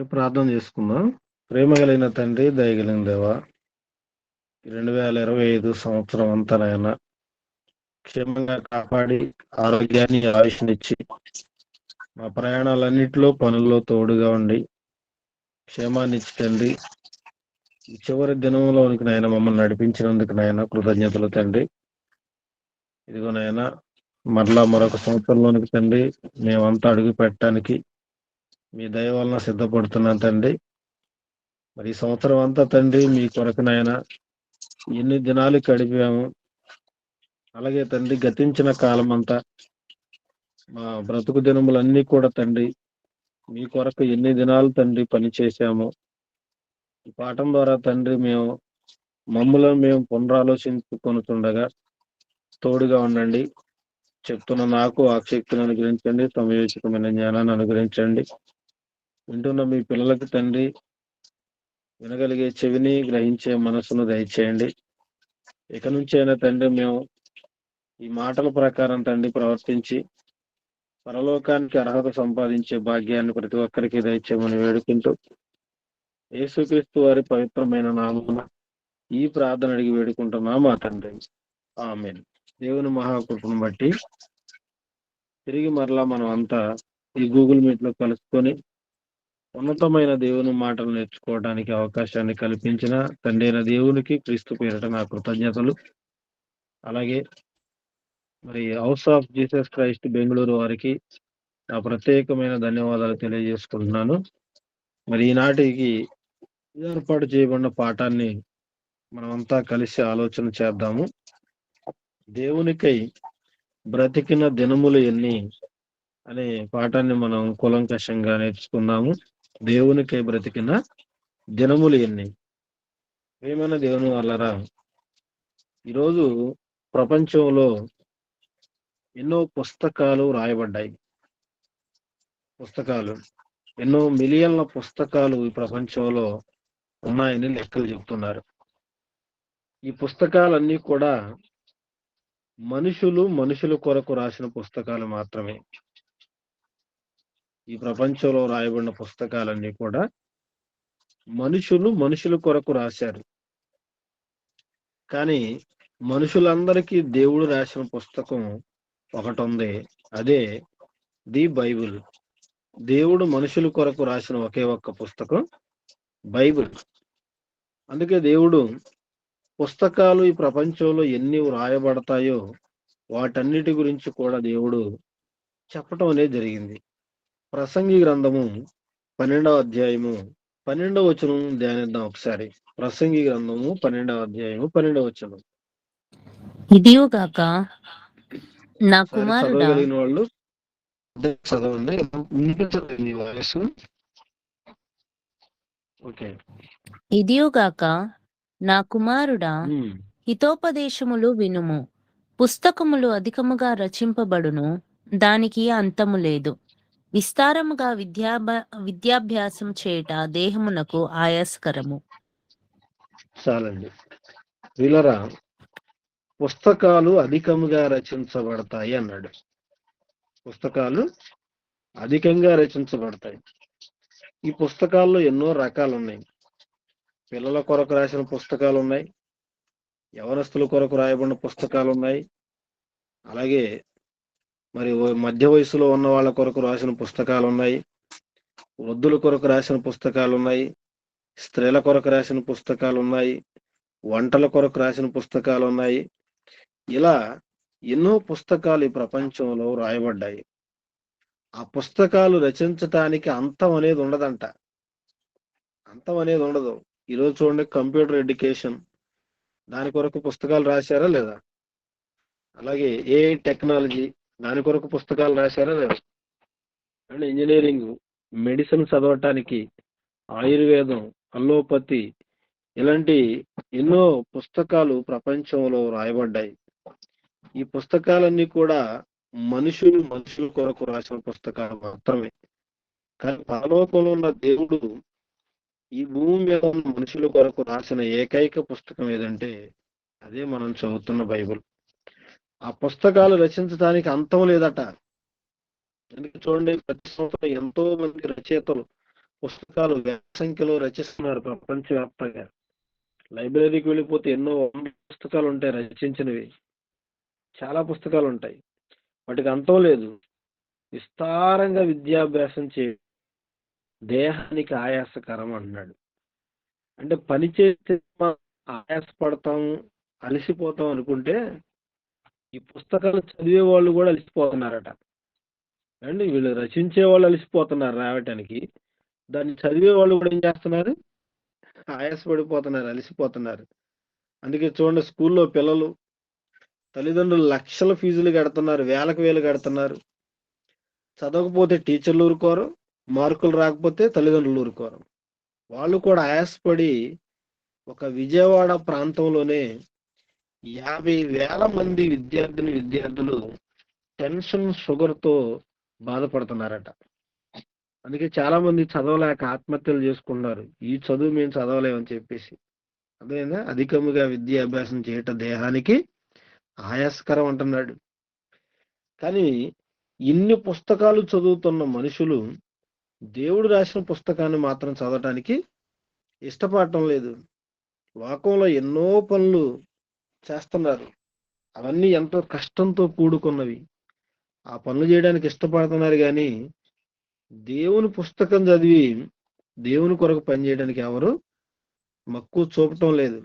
మరి ప్రార్థన చేసుకుందాం. ప్రేమ కలిగిన తండ్రి, దయగలిగిన దేవ, 2025 సంవత్సరం అంతా నాయన క్షేమంగా కాపాడి ఆరోగ్యాన్ని ఆయుష్నిచ్చి మా ప్రయాణాలన్నింటిలో పనుల్లో తోడుగా ఉండి క్షేమాన్ని ఇచ్చి తండ్రి ఈ చివరి దినంలోనికి నాయన మమ్మల్ని నడిపించినందుకు నాయన కృతజ్ఞతలు తండ్రి. ఇదిగో నాయన మరలా మరొక సంవత్సరంలోనికి తండ్రి మేమంతా అడుగు పెట్టడానికి మీ దయ వలన సిద్ధపడుతున్నాం తండ్రి. మరి ఈ సంవత్సరం అంతా తండ్రి మీ కొరకు నాయన ఎన్ని దినాలు గడిపాము, అలాగే తండ్రి గతించిన కాలం అంతా మా బ్రతుకు దినములన్నీ కూడా తండ్రి మీ కొరకు ఎన్ని దినాలు తండ్రి పని చేశాము. ఈ పాఠం ద్వారా తండ్రి మమ్మల్ని మేము పునరాలోచించుకొనుచుండగా తోడుగా ఉండండి. చెప్తున్న నాకు ఆసక్తిని అనుగ్రహించండి, సమయోచితమైన జ్ఞానాన్ని అనుగ్రహించండి. వింటున్న మీ పిల్లలకు తండ్రి వినగలిగే చెవిని, గ్రహించే మనసును దయచేయండి. ఇక నుంచి అయినా తండ్రి మేము ఈ మాటల ప్రకారం తండ్రి ప్రవర్తించి పరలోకానికి అర్హత సంపాదించే భాగ్యాన్ని ప్రతి ఒక్కరికి దయచేయమని వేడుకుంటూ యేసుక్రీస్తు వారి పవిత్రమైన నామమున ఈ ప్రార్థన అడిగి వేడుకుంటున్నాం మా తండ్రి, ఆమేన్. దేవుని మహాకృపను బట్టి తిరిగి మరలా మనం అంతా ఈ గూగుల్ మీట్ లో కలుసుకొని ఉన్నతమైన దేవుని మాటలు నేర్చుకోవడానికి అవకాశాన్ని కల్పించిన తండ్రి అయిన దేవునికి క్రీస్తు పేరిట నా కృతజ్ఞతలు. అలాగే మరి house of Jesus Christ Bengaluru వారికి నా ప్రత్యేకమైన ధన్యవాదాలు తెలియజేసుకుంటున్నాను. మరి ఈనాటికి ఏర్పాటు చేయబడిన పాఠాన్ని మనమంతా కలిసి ఆలోచన చేద్దాము. దేవునికై బ్రతికిన దినములు ఎన్ని అనే పాఠాన్ని మనం కూలంకషంగా నేర్చుకుందాము. దేవునికై బ్రతికిన దినములు ఎన్ని. ప్రియమైన దేవుని వల్లరా, ఈరోజు ప్రపంచంలో ఎన్నో పుస్తకాలు రాయబడ్డాయి. ఎన్నో మిలియన్ల పుస్తకాలు ఈ ప్రపంచంలో ఉన్నాయని లెక్కలు చెప్తున్నారు. ఈ పుస్తకాలన్నీ కూడా మనుషుల కొరకు రాసిన పుస్తకాలు మాత్రమే. ఈ ప్రపంచంలో రాయబడిన పుస్తకాలన్నీ కూడా మనుషుల కొరకు రాశారు. కానీ మనుషులందరికీ దేవుడు రాసిన పుస్తకం ఒకటి ఉంది, అదే ది బైబిల్. దేవుడు మనుషుల కొరకు రాసిన ఒకే ఒక్క పుస్తకం బైబిల్. అందుకే దేవుడు పుస్తకాలు ఈ ప్రపంచంలో ఎన్ని రాయబడతాయో వాటన్నిటి గురించి కూడా దేవుడు చెప్పటం అనేది జరిగింది. ప్రసంగి గ్రంథము 12వ అధ్యాయము 12వ వచనం ధ్యానిద్దాం ఒకసారి. ప్రసంగి గ్రంథము 12వ అధ్యాయము 12వ వచనం. ఇదియుగాక నా కుమారుడా, చదవగలిగిన వాళ్ళు చదవండి. వినిపించలేదు మీ వాయిస్. ఓకే. ఇదియుగాక నా కుమారుడా, హితోపదేశములు వినుము. పుస్తకములు అధికముగా రచింపబడును, దానికి అంతము లేదు. విస్తారముగా విద్యాభ్యాసం చేయుట దేహమునకు ఆయాస్కరము. చాలండి. వీళ్ళరా, పుస్తకాలు అధికముగా రచించబడతాయి అన్నాడు. పుస్తకాలు అధికంగా రచించబడతాయి. ఈ పుస్తకాల్లో ఎన్నో రకాలు ఉన్నాయి. పిల్లల కొరకు రాసిన పుస్తకాలు ఉన్నాయి, యవనస్తుల కొరకు రాయబడిన పుస్తకాలు ఉన్నాయి, అలాగే మరి మధ్య వయసులో ఉన్న వాళ్ళ కొరకు రాసిన పుస్తకాలు ఉన్నాయి, వృద్ధుల కొరకు రాసిన పుస్తకాలు ఉన్నాయి, స్త్రీల కొరకు రాసిన పుస్తకాలు ఉన్నాయి, వంటల కొరకు రాసిన పుస్తకాలు ఉన్నాయి. ఇలా ఎన్నో పుస్తకాలు ఈ ప్రపంచంలో రాయబడ్డాయి. ఆ పుస్తకాలు రచించటానికి అంతం అనేది ఉండదంట. అంతం అనేది ఉండదు. ఈరోజు చూడండి, కంప్యూటర్ ఎడ్యుకేషన్, దాని కొరకు పుస్తకాలు రాశారా లేదా? అలాగే ఏఐ టెక్నాలజీ, దాని కొరకు పుస్తకాలు రాశారా లేదా? అండ్ ఇంజనీరింగ్, మెడిసిన్ చదవటానికి, ఆయుర్వేదం, అల్లోపతి, ఇలాంటి ఎన్నో పుస్తకాలు ప్రపంచంలో రాయబడ్డాయి. ఈ పుస్తకాలన్నీ కూడా మనుషుల కొరకు రాసిన పుస్తకాలు మాత్రమే. కానీ పరలోకంలో ఉన్న దేవుడు ఈ భూమి మీద ఉన్న మనుషుల కొరకు రాసిన ఏకైక పుస్తకం ఏదంటే అదే మనం చదువుతున్న బైబిల్. ఆ పుస్తకాలు రచించడానికి అంతం లేదట. ఎందుకు చూడండి, ప్రతి సంవత్సరం ఎంతో మంది రచయితలు పుస్తకాలు వేల సంఖ్యలో రచిస్తున్నారు ప్రపంచవ్యాప్తంగా. లైబ్రరీకి వెళ్ళిపోతే ఎన్నో వందల పుస్తకాలు ఉంటాయి రచించినవి, చాలా పుస్తకాలు ఉంటాయి. వాటికి అంతం లేదు. విస్తారంగా విద్యాభ్యాసం దేహానికి ఆయాసకరం అన్నాడు. అంటే పని చేస్తే ఆయాసపడతాం, అలసిపోతాం అనుకుంటే ఈ పుస్తకాలు చదివే వాళ్ళు కూడా అలసిపోతున్నారట. అండి వీళ్ళు రచించే వాళ్ళు అలసిపోతున్నారు రాయటానికి, దాన్ని చదివే వాళ్ళు కూడా ఏం చేస్తున్నారు, ఆయాసపడిపోతున్నారు, అలసిపోతున్నారు. అందుకే చూడండి, స్కూల్లో పిల్లలు తల్లిదండ్రులు లక్షల ఫీజులు కడుతున్నారు, వేలకు వేలు కడుతున్నారు. చదవకపోతే టీచర్లు ఊరుకోరు, మార్కులు రాకపోతే తల్లిదండ్రులు ఊరుకోరు. వాళ్ళు కూడా ఆయాసపడి ఒక విజయవాడ ప్రాంతంలోనే 50,000 మంది విద్యార్థులు టెన్షన్, షుగర్తో బాధపడుతున్నారట. అందుకే చాలా మంది చదవలేక ఆత్మహత్యలు చేసుకున్నారు. ఈ చదువు మేము చదవలేమని చెప్పేసి. అదేనా, అధికముగా విద్యాభ్యాసం చేయటం దేహానికి ఆయాస్కరం అంటున్నాడు. కానీ ఇన్ని పుస్తకాలు చదువుతున్న మనుషులు దేవుడు రాసిన పుస్తకాన్ని మాత్రం చదవటానికి ఇష్టపడటం లేదు. లోకంలో ఎన్నో పనులు చేస్తున్నారు, అవన్నీ ఎంతో కష్టంతో కూడుకున్నవి. ఆ పనులు చేయడానికి ఇష్టపడుతున్నారు, కానీ దేవుని పుస్తకం చదివి దేవుని కొరకు పనిచేయడానికి ఎవరు మక్కువ చూపటం లేదు.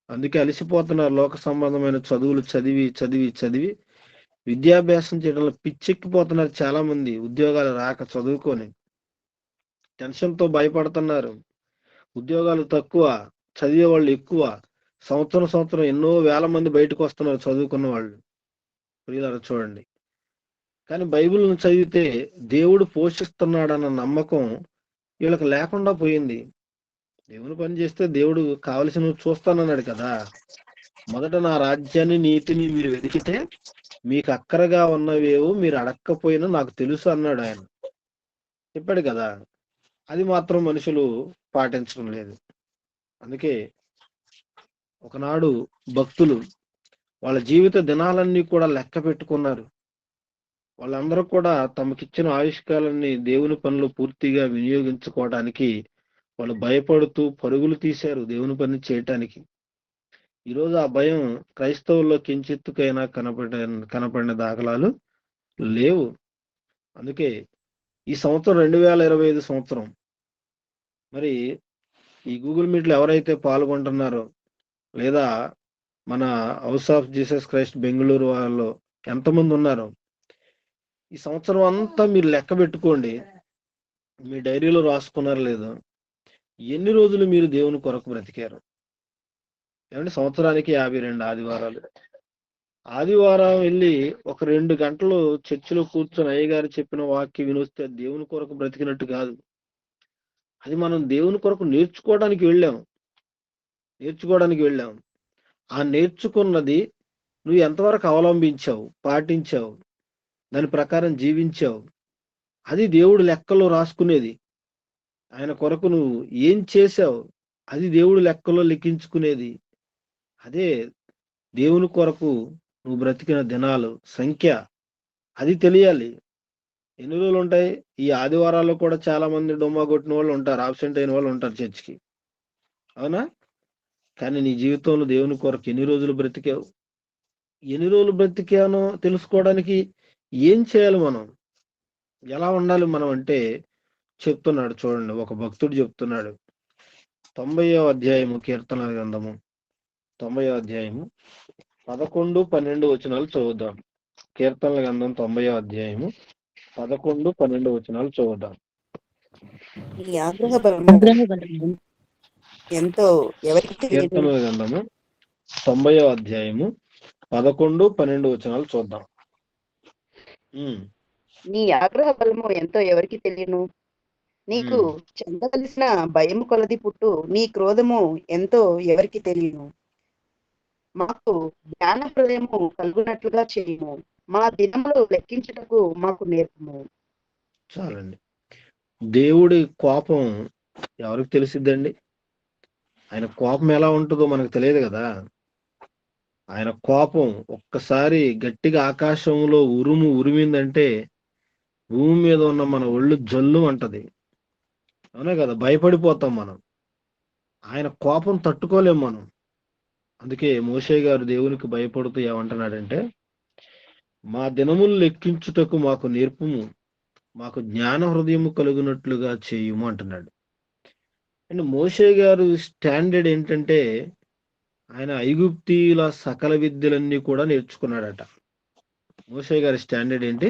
అందుకే అలసిపోతున్నారు. లోక సంబంధమైన చదువులు చదివి చదివి చదివి విద్యాభ్యాసం చేయడంలో పిచ్చెక్కిపోతున్నారు. చాలా మంది ఉద్యోగాలు రాక చదువుకొని టెన్షన్తో భయపడుతున్నారు. ఉద్యోగాలు తక్కువ, చదివే వాళ్ళు ఎక్కువ. సంవత్సరం ఎన్నో వేల మంది బయటకు వస్తున్నారు చదువుకున్న వాళ్ళు. ప్రియులారా చూడండి. కానీ బైబిల్ను చదివితే దేవుడు పోషిస్తున్నాడన్న నమ్మకం వీళ్ళకి లేకుండా పోయింది. దేవుని పని చేస్తే దేవుడు కావలసినవి చూస్తానన్నాడు కదా. మొదట నా రాజ్యాన్ని, నీతిని మీరు వెతికితే మీకు అక్కరగా ఉన్నవేవో మీరు అడక్కపోయినా నాకు తెలుసు అన్నాడు ఆయన. చెప్పాడు కదా. అది మాత్రం మనుషులు పాటించడం లేదు. అందుకే ఒకనాడు భక్తులు వాళ్ళ జీవిత దినాలన్నీ కూడా లెక్క పెట్టుకున్నారు. వాళ్ళందరూ కూడా తమకిచ్చిన ఆయుష్కాలాన్ని దేవుని పనులు పూర్తిగా వినియోగించుకోవడానికి వాళ్ళు భయపడుతూ పరుగులు తీశారు దేవుని పని చేయటానికి. ఈరోజు ఆ భయం క్రైస్తవుల్లో కించిత్తుకైనా కనపడిన దాఖలాలు లేవు. అందుకే ఈ సంవత్సరం 2025 సంవత్సరం మరి ఈ గూగుల్ మీట్లో ఎవరైతే పాల్గొంటున్నారో, లేదా మన house of Jesus Christ Bengaluru వాళ్ళు ఎంతమంది ఉన్నారో, ఈ సంవత్సరం అంతా మీరు లెక్క పెట్టుకోండి. మీ డైరీలో రాసుకున్నారో లేదో, ఎన్ని రోజులు మీరు దేవుని కొరకు బ్రతికారు. ఏమంటే సంవత్సరానికి 52 ఆదివారాలు. ఆదివారం వెళ్ళి ఒక 2 గంటలు చర్చిలో కూర్చొని అయ్యగారు చెప్పిన వాక్యం వినొస్తే దేవుని కొరకు బ్రతికినట్టు కాదు. అది మనం దేవుని కొరకు నేర్చుకోవడానికి వెళ్ళాం. ఆ నేర్చుకున్నది నువ్వు ఎంతవరకు అవలంబించావు, పాటించావు, దాని ప్రకారం జీవించావు, అది దేవుడు లెక్కలో రాసుకునేది. ఆయన కొరకు నువ్వు ఏం చేశావు, అది దేవుడు లెక్కలో లెక్కించుకునేది. అదే దేవుని కొరకు నువ్వు బ్రతికిన దినాలు సంఖ్య, అది తెలియాలి. ఎన్ని రోజులు ఉంటాయి? ఈ ఆదివారాల్లో కూడా చాలా మంది డొమ్మా కొట్టిన వాళ్ళు ఉంటారు, ఆబ్సెంట్ అయిన వాళ్ళు ఉంటారు చర్చికి, అవునా? కానీ నీ జీవితంలో దేవుని కొరకు ఎన్ని రోజులు బ్రతికావు? ఎన్ని రోజులు బ్రతికానో తెలుసుకోవడానికి ఏం చేయాలి, మనం ఎలా ఉండాలి మనం అంటే చెప్తున్నాడు. చూడండి, ఒక భక్తుడు చెప్తున్నాడు. 90వ అధ్యాయము కీర్తనల గ్రంథము 90వ అధ్యాయము 11, 12 వచనాలు చదువుదాం. కీర్తనల గ్రంథం 90వ అధ్యాయము 11, 12 వచనాలు చదువుదాం. ఈ ఆగ్రహ బలము ఎంతో ఎవరికి తెలియదు. కీర్తనల గ్రంథము 90వ అధ్యాయము 11, 12 వచనాలు చూద్దాం. నీ ఆగ్రహ బలము ఎంతో ఎవరికి తెలియను. నీకు చెందవలసిన భయము కొలది పుట్టు నీ క్రోధము ఎంతో ఎవరికి తెలియను. మాకు జ్ఞాన హృదయము కలుగునట్లుగా చేయము, మా దినములు లెక్కించుటకు మాకు నేర్పము. చాలండి. దేవుడి కోపం ఎవరికి తెలిసిద్దండి? ఆయన కోపం ఎలా ఉంటుందో మనకు తెలియదు కదా. ఆయన కోపం ఒక్కసారి గట్టిగా ఆకాశంలో ఉరిమిందంటే భూమి మీద ఉన్న మన ఒళ్ళు జల్లు అంటది. అవునా కదా, భయపడిపోతాం మనం, ఆయన కోపం తట్టుకోలేం మనం. అందుకే మోషే గారు దేవునికి భయపడుతూ ఏమంటున్నాడంటే, మా దినములు లెక్కించుటకు మాకు నేర్పుము, మాకు జ్ఞాన హృదయము కలుగునట్లుగా చేయుము అంటున్నాడు. అండ్ మోషే గారు స్టాండర్డ్ ఏంటంటే, ఆయన ఐగుప్తీయుల సకల విద్యలన్నీ కూడా నేర్చుకున్నాడట. మోషే గారి స్టాండర్డ్ ఏంటి?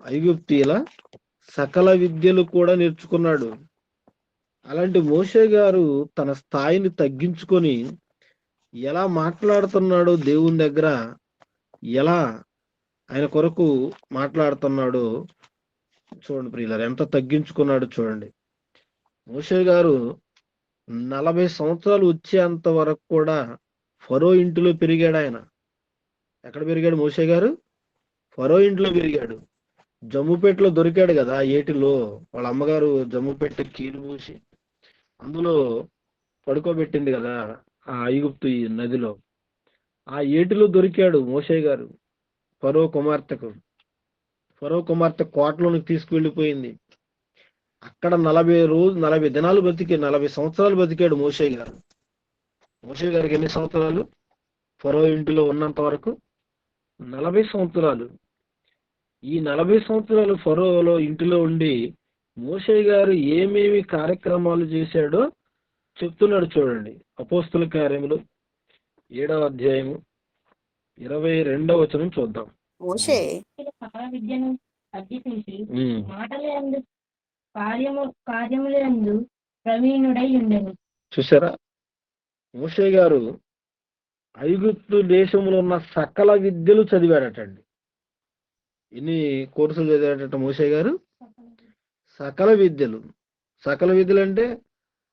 ఐగుప్తీయుల సకల విద్యలు కూడా నేర్చుకున్నాడు. అలాంటి మోషే గారు తన స్థాయిని తగ్గించుకొని ఎలా మాట్లాడుతున్నాడో దేవుని దగ్గర, ఎలా ఆయన కొరకు మాట్లాడుతున్నాడో చూడండి ప్రియులారా, ఎంత తగ్గించుకున్నాడో చూడండి. మోషే గారు 40 సంవత్సరాలు వచ్చేంత వరకు కూడా ఫరో ఇంటిలో పెరిగాడు. ఆయన ఎక్కడ పెరిగాడు మోషే గారు? ఫరో ఇంట్లో పెరిగాడు. జమ్ముపేటలో దొరికాడు కదా, ఏటిలో వాళ్ళ అమ్మగారు జమ్ముపేట కీలు మూసి అందులో పడుకోబెట్టింది కదా, ఆ ఐగుప్తు ఈ నదిలో. ఆ ఏటిలో దొరికాడు మోషే గారు ఫరో కుమార్తెకు. ఫరో కుమార్తె కోటలోనికి తీసుకువెళ్ళిపోయింది. అక్కడ 40 దినాలు బతికి 40 సంవత్సరాలు బతికాడు మోషే గారు. మోషే గారికి ఎన్ని సంవత్సరాలు? ఫరో ఇంటిలో ఉన్నంత వరకు 40 సంవత్సరాలు. ఈ 40 సంవత్సరాలు ఫరోలో ఇంటిలో ఉండి మోషే గారు ఏమేమి కార్యక్రమాలు చేశాడో చెప్తున్నాడు చూడండి. అపోస్తుల కార్యములు 7వ అధ్యాయము 22వ వచనం చూద్దాం. మోషే సకల విద్యను అభ్యసించి ఉమ్. మాటలందు కార్యములందు ప్రవీణుడై ఉండెను. చూసారా, మోషే గారు ఐగుప్తు దేశంలో ఉన్న సకల విద్యలు చదివాడటండి. ఎన్ని కోర్సులు చదివాడట మోషే గారు? సకల విద్యలు. సకల విద్యలు అంటే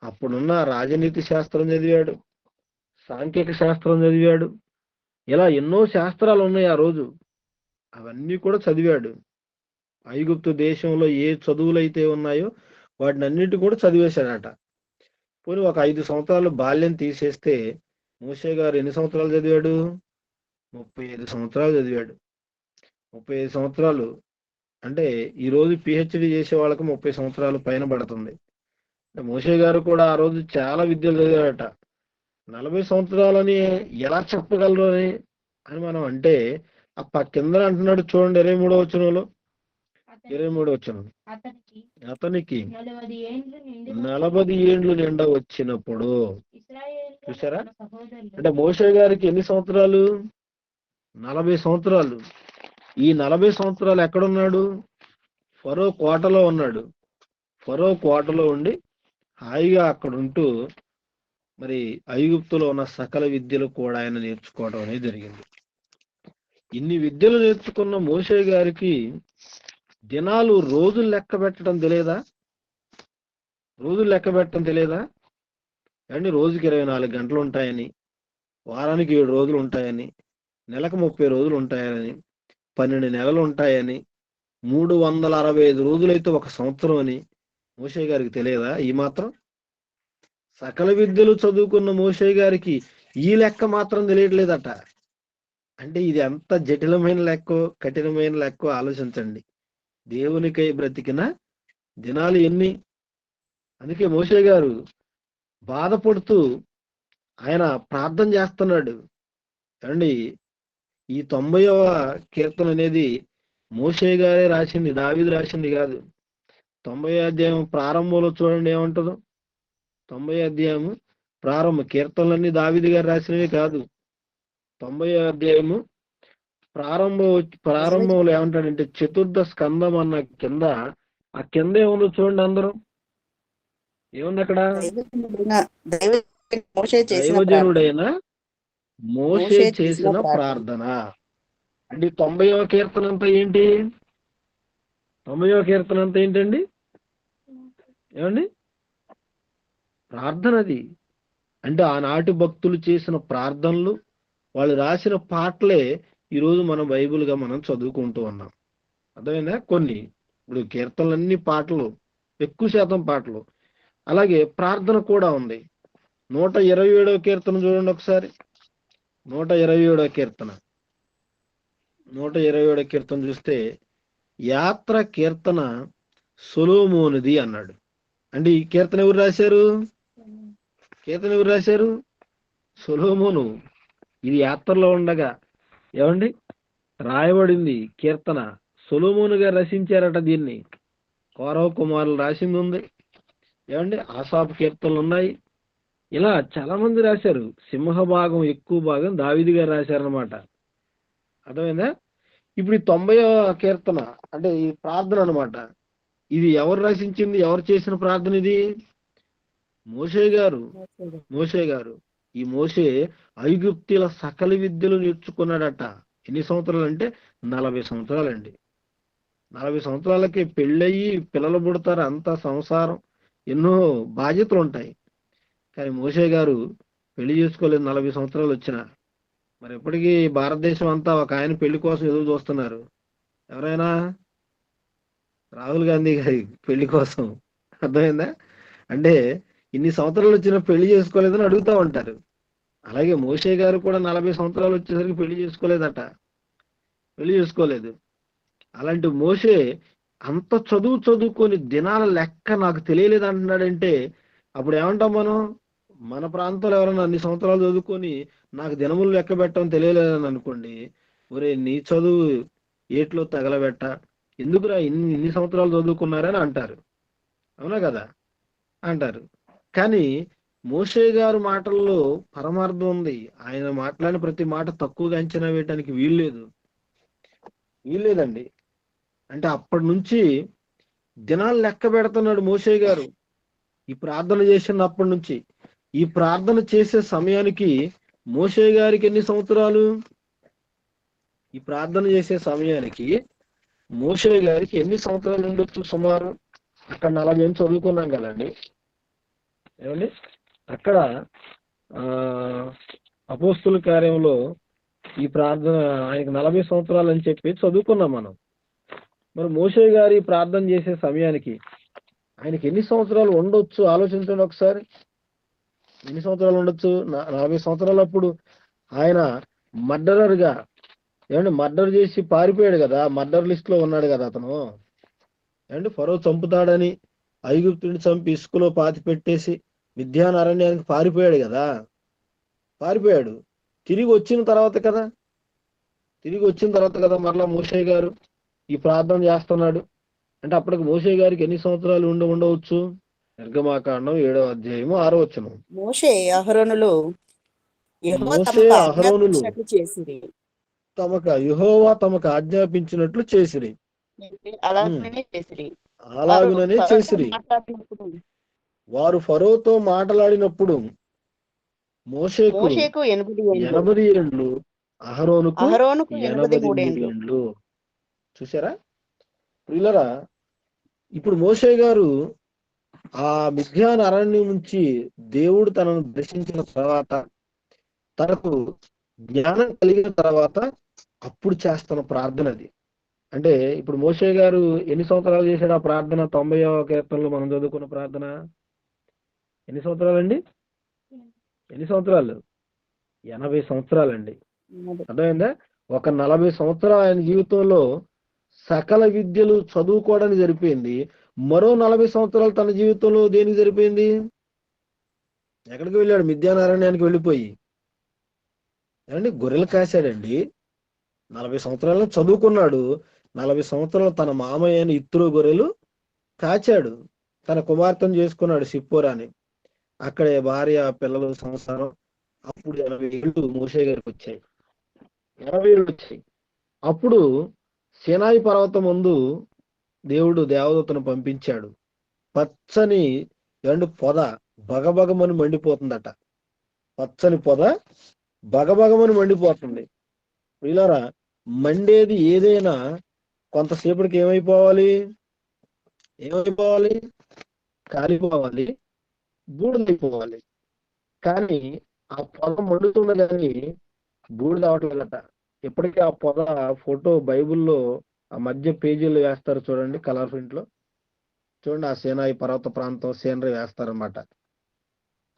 అప్పుడున్న రాజనీతి శాస్త్రం చదివాడు, సాంఖ్యక శాస్త్రం చదివాడు, ఇలా ఎన్నో శాస్త్రాలు ఉన్నాయి ఆ రోజు, అవన్నీ కూడా చదివాడు. ఐగుప్తు దేశంలో ఏ చదువులైతే ఉన్నాయో వాటిని అన్నిటి కూడా చదివేశాడట. పోనీ ఒక 5 సంవత్సరాలు బాల్యం తీసేస్తే మోషే గారు ఎన్ని సంవత్సరాలు చదివాడు? 35 సంవత్సరాలు చదివాడు. 35 సంవత్సరాలు అంటే ఈ రోజు పిహెచ్డి చేసే వాళ్ళకి 30 సంవత్సరాలు పైన పడుతుంది. మోషే గారు కూడా ఆ రోజు చాలా విద్యలు చదివాడట. 40 సంవత్సరాలని ఎలా చెప్పగలరు అని మనం అంటే, ఆ కింద అంటున్నాడు చూడండి 23వ వచనంలో. 23వ వచనం, అతనికి 40 ఏండ్లు నిండా వచ్చినప్పుడు. చూసారా, అంటే మోషే గారికి ఎన్ని సంవత్సరాలు? 40 సంవత్సరాలు. ఈ 40 సంవత్సరాలు ఎక్కడున్నాడు? ఫరో కోటలో ఉన్నాడు. ఫరో కోటలో ఉండి హాయిగా అక్కడ ఉంటూ మరి ఐగుప్తులో ఉన్న సకల విద్యలు కూడా ఆయన నేర్చుకోవడం అనేది జరిగింది. ఇన్ని విద్యలు నేర్చుకున్న మోషే గారికి దినాలు, రోజులు లెక్క పెట్టడం తెలియదా? రోజులు లెక్క పెట్టడం తెలియదా అండి? రోజుకి 24 గంటలు ఉంటాయని, వారానికి 7 రోజులు ఉంటాయని, నెలకు 30 రోజులు ఉంటాయని, 12 నెలలు ఉంటాయని, 365 రోజులైతే ఒక సంవత్సరం అని మోషే గారికి తెలియదా? ఈ మాత్రం సకల విద్యలు చదువుకున్న మోషే గారికి ఈ లెక్క మాత్రం తెలియట్లేదట. అంటే ఇది ఎంత జటిలమైన లెక్కో, కఠినమైన లెక్కో ఆలోచించండి. దేవునికై బ్రతికిన దినాలు ఎన్ని? అందుకే మోషే గారు బాధపడుతూ ఆయన ప్రార్థన చేస్తున్నాడు. ఏమండి, ఈ 90వ కీర్తన అనేది మోషే గారే రాసింది, దావీదు రాసింది కాదు. 90వ అధ్యాయం ప్రారంభంలో చూడండి ఏమంటుందో. 90వ అధ్యాయము ప్రారంభం, కీర్తనలన్నీ దావీదు గారు రాసినవి కాదు. 90వ అధ్యాయము ప్రారంభంలో ఏమంటాడంటే, చతుర్థ స్కందం అన్న కింద, ఆ కింద ఏముందో చూడండి అందరూ. ఏముంది అక్కడ? దైవజనుడైన మోషే చేసిన ప్రార్థన. అంటే 90వ కీర్తన అంతా ఏంటి? 90వ కీర్తన అంతా ఏంటండి? ఏమండి? ప్రార్థన. అది అంటే ఆనాటి భక్తులు చేసిన ప్రార్థనలు, వాళ్ళు రాసిన పాటలే ఈరోజు మన బైబిల్గా మనం చదువుకుంటూ ఉన్నాం. అర్థమైందా? కొన్ని ఇప్పుడు కీర్తనలన్నీ పాటలు, ఎక్కువ శాతం పాటలు. అలాగే ప్రార్థన కూడా ఉంది. 127వ కీర్తన చూడండి ఒకసారి. 127వ కీర్తన 127వ కీర్తన చూస్తే, యాత్ర కీర్తన సొలొమోనుది అన్నాడు. అంటే ఈ కీర్తన ఎవరు రాశారు? సొలొమోను. ఇది యాత్రలో ఉండగా ఏమండి రాయబడింది కీర్తన. సొలొమోను గారు రచించారట దీన్ని. కౌరవ కుమారులు రాసింది ఉంది. ఏమండి ఆసాపు కీర్తనలు ఉన్నాయి. ఇలా చాలా మంది రాశారు. సింహభాగం ఎక్కువ భాగం దావీదు గారు రాశారనమాట. అర్థమైందా? ఇప్పుడు ఈ 90వ కీర్తన అంటే ఈ ప్రార్థన అనమాట. ఇది ఎవరు రచించింది? ఎవరు చేసిన ప్రార్థన ఇది? మోషే గారు. ఈ మోషే ఐగుప్తీల సకల విద్యలు నేర్చుకున్నాడట. ఎన్ని సంవత్సరాలు అంటే 40 సంవత్సరాలండి. 40 సంవత్సరాలకి పెళ్ళయి పిల్లలు పుడతారు, అంతా సంసారం, ఎన్నో బాధ్యతలు ఉంటాయి. కానీ మోషే గారు పెళ్లి చేసుకోలేదు 40 సంవత్సరాలు వచ్చిన. మరి ఎప్పటికీ భారతదేశం అంతా ఒక ఆయన పెళ్లి కోసం ఎదురు చూస్తున్నారు. ఎవరైనా రాహుల్ గాంధీ గారి పెళ్లి కోసం. అర్థమైందా? అంటే ఇన్ని సంవత్సరాలు వచ్చినా పెళ్లి చేసుకోలేదని అడుగుతా ఉంటారు. అలాగే మోషే గారు కూడా 40 సంవత్సరాలు వచ్చేసరికి పెళ్లి చేసుకోలేదు. అలాంటి మోషే అంత చదువుకొని దినాల లెక్క నాకు తెలియలేదు అంటున్నాడంటే అప్పుడు ఏమంటాం మనం? మన ప్రాంతంలో ఎవరైనా అన్ని సంవత్సరాలు చదువుకొని నాకు దినములు లెక్క పెట్టడం తెలియలేదని అనుకోండి, ఒరే నీ చదువు ఏట్లో తగలబెట్ట, ఎందుకురా ఇన్ని సంవత్సరాలు చదువుకున్నారని అంటారు. అవునా కదా? అంటారు. కానీ మోషే గారు మాటల్లో పరమార్థం ఉంది. ఆయన మాట్లాడిన ప్రతి మాట తక్కువగా అంచనా వేయడానికి వీల్లేదండి. అంటే అప్పటి నుంచి దినాలు లెక్క పెడుతున్నాడు మోషే గారు ఈ ప్రార్థన చేసినప్పటి నుంచి. ఈ ప్రార్థన చేసే సమయానికి మోషే గారికి ఎన్ని సంవత్సరాలు? ఈ ప్రార్థన చేసే సమయానికి మోషే గారికి ఎన్ని సంవత్సరాలు ఉండొచ్చు? సుమారు అక్కడ 40 ఏళ్ళు చదువుకున్నాం కదండి. ఏమండి అక్కడ అపోస్తుల కార్యంలో ఈ ప్రార్థన ఆయనకి 40 సంవత్సరాలు అని చెప్పి చదువుకున్నాం మనం. మరి మోషే గారి ప్రార్థన చేసే సమయానికి ఆయనకి ఎన్ని సంవత్సరాలు ఉండొచ్చు? ఆలోచించండి ఒకసారి. ఎన్ని సంవత్సరాలు ఉండొచ్చు? 40 సంవత్సరాలప్పుడు ఆయన మర్డరర్గా మర్డర్ చేసి పారిపోయాడు కదా. మర్డర్ లిస్ట్ లో ఉన్నాడు కదా అతను. ఫరో చంపుతాడని ఐగుప్తుని చంపి ఇసుకలో పాతి పెట్టేసి మిద్యాన్ అరణ్యానికి పారిపోయాడు కదా. తిరిగి వచ్చిన తర్వాత కదా మరలా మోషే గారు ఈ ప్రార్థన చేస్తున్నాడు. అంటే అప్పటికి మోషే గారికి ఎన్ని సంవత్సరాలు ఉండవచ్చు? నిర్గమాకాండం 7వ అధ్యాయము 6వ వచనం. మోషే అహరోనులు యెహోవా తమకు ఆజ్ఞాపించినట్లు చేసిరి. అలాగుననే చేసిరి. వారు ఫరోతో మాట్లాడినప్పుడు మోషేకు 80 ఏండ్లు, అహరోనుకు 83 ఏండ్లు. చూసారా ప్రియులరా? ఇప్పుడు మోషే గారు ఆ మిద్యాన్ అరణ్యం నుంచి దేవుడు తనను దర్శించిన తర్వాత, తనకు జ్ఞానం కలిగిన తర్వాత అప్పుడు చేస్తున్న ప్రార్థన అది. అంటే ఇప్పుడు మోషే గారు ఎన్ని సంవత్సరాలు చేశాడు ఆ ప్రార్థన? 90వ కీర్తనలో మనం చదువుకున్న ప్రార్థన ఎన్ని సంవత్సరాలండి? 80 సంవత్సరాలండి. అర్థమైందా? ఒక 40 సంవత్సరాలు ఆయన జీవితంలో సకల విద్యలు చదువుకోవడానికి సరిపోయింది. మరో 40 సంవత్సరాలు తన జీవితంలో దేనికి సరిపోయింది? ఎక్కడికి వెళ్ళాడు? మిద్యాన్ అరణ్యానికి వెళ్ళిపోయి గొర్రెలు కాశాడండి. 40 సంవత్సరాలు చదువుకున్నాడు. 40 సంవత్సరాలు తన మామయ్య అని ఇత్రో గొర్రెలు కాచాడు. తన కుమార్తెను చేసుకున్నాడు సిప్పోరాని. అక్కడే భార్య పిల్లలు సంసారం. అప్పుడు 80 ఏళ్ళు మోషే గారికి వచ్చాయి. 80 ఏళ్ళు వచ్చాయి. అప్పుడు సీనాయి పర్వతం ముందు దేవుడు దేవదూతను పంపించాడు. పచ్చని పొద బగబగమని మండిపోతుందట. పచ్చని పొద బగబగమని మండిపోతుంది. వీళ్ళరా మండేది ఏదైనా కొంతసేపటికి ఏమైపోవాలి? కాలిపోవాలి, బూడిదైపోవాలి. కానీ ఆ పొద మండుతుండగాని బూడిద అవట్లేదట. ఇప్పటికీ ఆ పొద ఫోటో బైబిల్లో ఆ మధ్య పేజీలు వేస్తారు చూడండి, కలర్ ప్రింట్ లో చూడండి. ఆ సీనాయి పర్వత ప్రాంతం సీనరీ వేస్తారన్నమాట.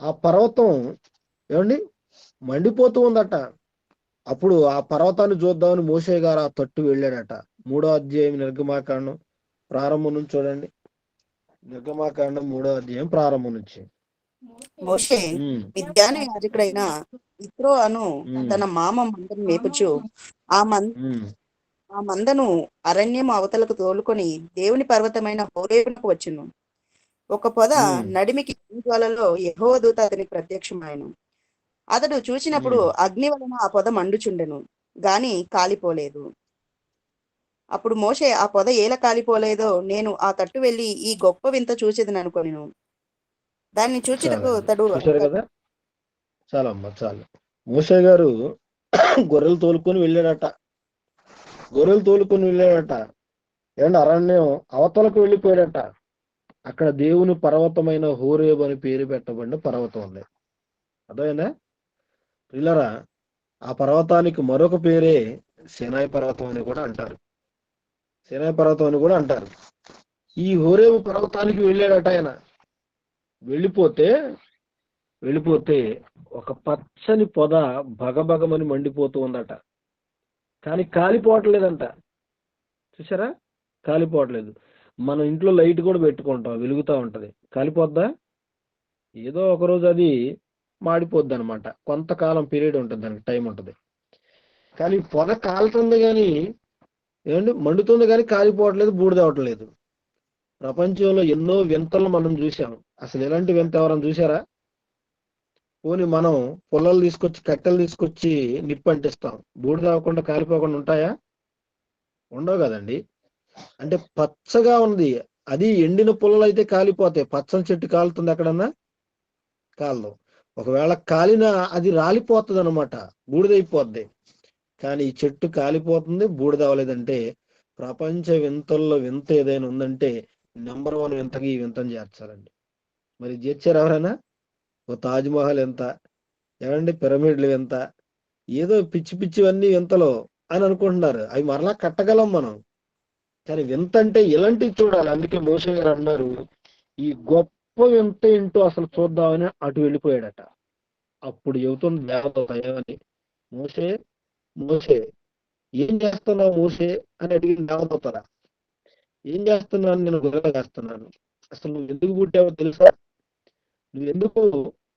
ఆ పర్వతం మండిపోతూ ఉందట. అప్పుడు ఆ పర్వతాన్ని చూద్దామని మోషే గారు ఆ తట్టు వెళ్ళాడట. 3వ అధ్యాయం నిర్గమాకాండం ప్రారంభం నుంచి చూడండి. నిర్గమాకాండం 3వ అధ్యాయం ప్రారంభం నుంచి. మోషే ఉమ్, మిద్యాను యాజకుడైన ఇత్రో అను ఉమ్, తన మామ మందను మేపుచు ఆ ఉమ్, మందను అరణ్యం అవతలకు తోలుకొని దేవుని పర్వతమైన హోరేబునకు వచ్చును. ఒక పొద ఉమ్, నడిమికి జ్వాలలో యెహోవా దూత అతనికి ప్రత్యక్షమాయెను. అతడు చూచినప్పుడు ఉమ్. అగ్ని వలన ఆ పొద మండుచుండెను, గాని కాలిపోలేదు. అప్పుడు మోషే ఆ పొద ఏల కాలిపోలేదో నేను ఆ తట్టు వెళ్లి ఈ గొప్ప వింత చూచేదని అనుకొనెను. దాన్ని చూచుటకు చాలండి, అతడు చూశారు కదా, చాలమ్మా చాలు. మోషే గారు గొర్రెలు తోలుకొని వెళ్ళాడట. ఏమంటే అరణ్యం అవతలకు వెళ్ళిపోయాడట. అక్కడ దేవుని పర్వతమైన హోరేబు అని పేరు పెట్టబడిన పర్వతం ఉంది. అదేనా పిల్లరా? ఆ పర్వతానికి మరొక పేరే సినాయి పర్వతం అని కూడా అంటారు. ఈ హోరేబు పర్వతానికి వెళ్ళాడట ఆయన. వెళ్ళిపోతే ఒక పచ్చని పొద భగభగమని మండిపోతూ ఉందట. కానీ కాలిపోవట్లేదంట. చూసారా? కాలిపోవట్లేదు. మన ఇంట్లో లైట్ కూడా పెట్టుకుంటాం, వెలుగుతూ ఉంటది, కాలిపోద్దా? ఏదో ఒక రోజు అది మాడిపోద్ది అనమాట. కొంతకాలం పీరియడ్ ఉంటుంది, దానికి టైం ఉంటుంది. కానీ పొద కాలుతుంది కానీ ఏమండి, మండుతుంది కానీ కాలిపోవట్లేదు, బూడిదవట్లేదు. ప్రపంచంలో ఎన్నో వింతలు మనం చూసాం. అసలు ఎలాంటి వింత ఎవరైనా చూసారా? పోనీ మనం పుల్లలు తీసుకొచ్చి, కట్టెలు తీసుకొచ్చి నిప్పు అంటిస్తాం, బూడిద అవ్వకుండా కాలిపోకుండా ఉంటాయా? ఉండవు కదండి. అంటే పచ్చగా ఉంది, అది ఎండిన పుల్లలు అయితే కాలిపోతాయి. పచ్చని చెట్టు కాలుతుంది ఎక్కడన్నా? కాలదు. ఒకవేళ కాలినా అది రాలిపోతుంది అనమాట, బూడిదైపోద్ది. కానీ ఈ చెట్టు కాలిపోతుంది, బూడిదవ్వలేదంటే ప్రపంచ వింతల్లో వింత ఏదైనా ఉందంటే నెంబర్ 1 వింతకి ఈ వింతని చేర్చాలండి. మరి చేర్చారు ఎవరైనా? ఓ తాజ్మహల్ ఎంత, ఏమండి పిరమిడ్లు ఎంత, ఏదో పిచ్చి పిచ్చివన్నీ వింతలో అని అనుకుంటున్నారు. అవి మరలా కట్టగలం మనం. కానీ వింత అంటే ఇలాంటివి చూడాలి. అందుకే మోషే గారు అన్నారు, ఈ గొప్ప వింత ఏంటో అసలు చూద్దామని అటు వెళ్ళిపోయాడట. అప్పుడు చెబుతుంది దేవత ఏమని, మోషే మోషే ఏం చేస్తున్నావు మోషే అని అడిగింది దేవదూతరా. ఏం చేస్తున్నాను? నేను గొర్రెలు కాస్తున్నాను. అసలు నువ్వు ఎందుకు పుట్టావో తెలుసా? నువ్వు ఎందుకు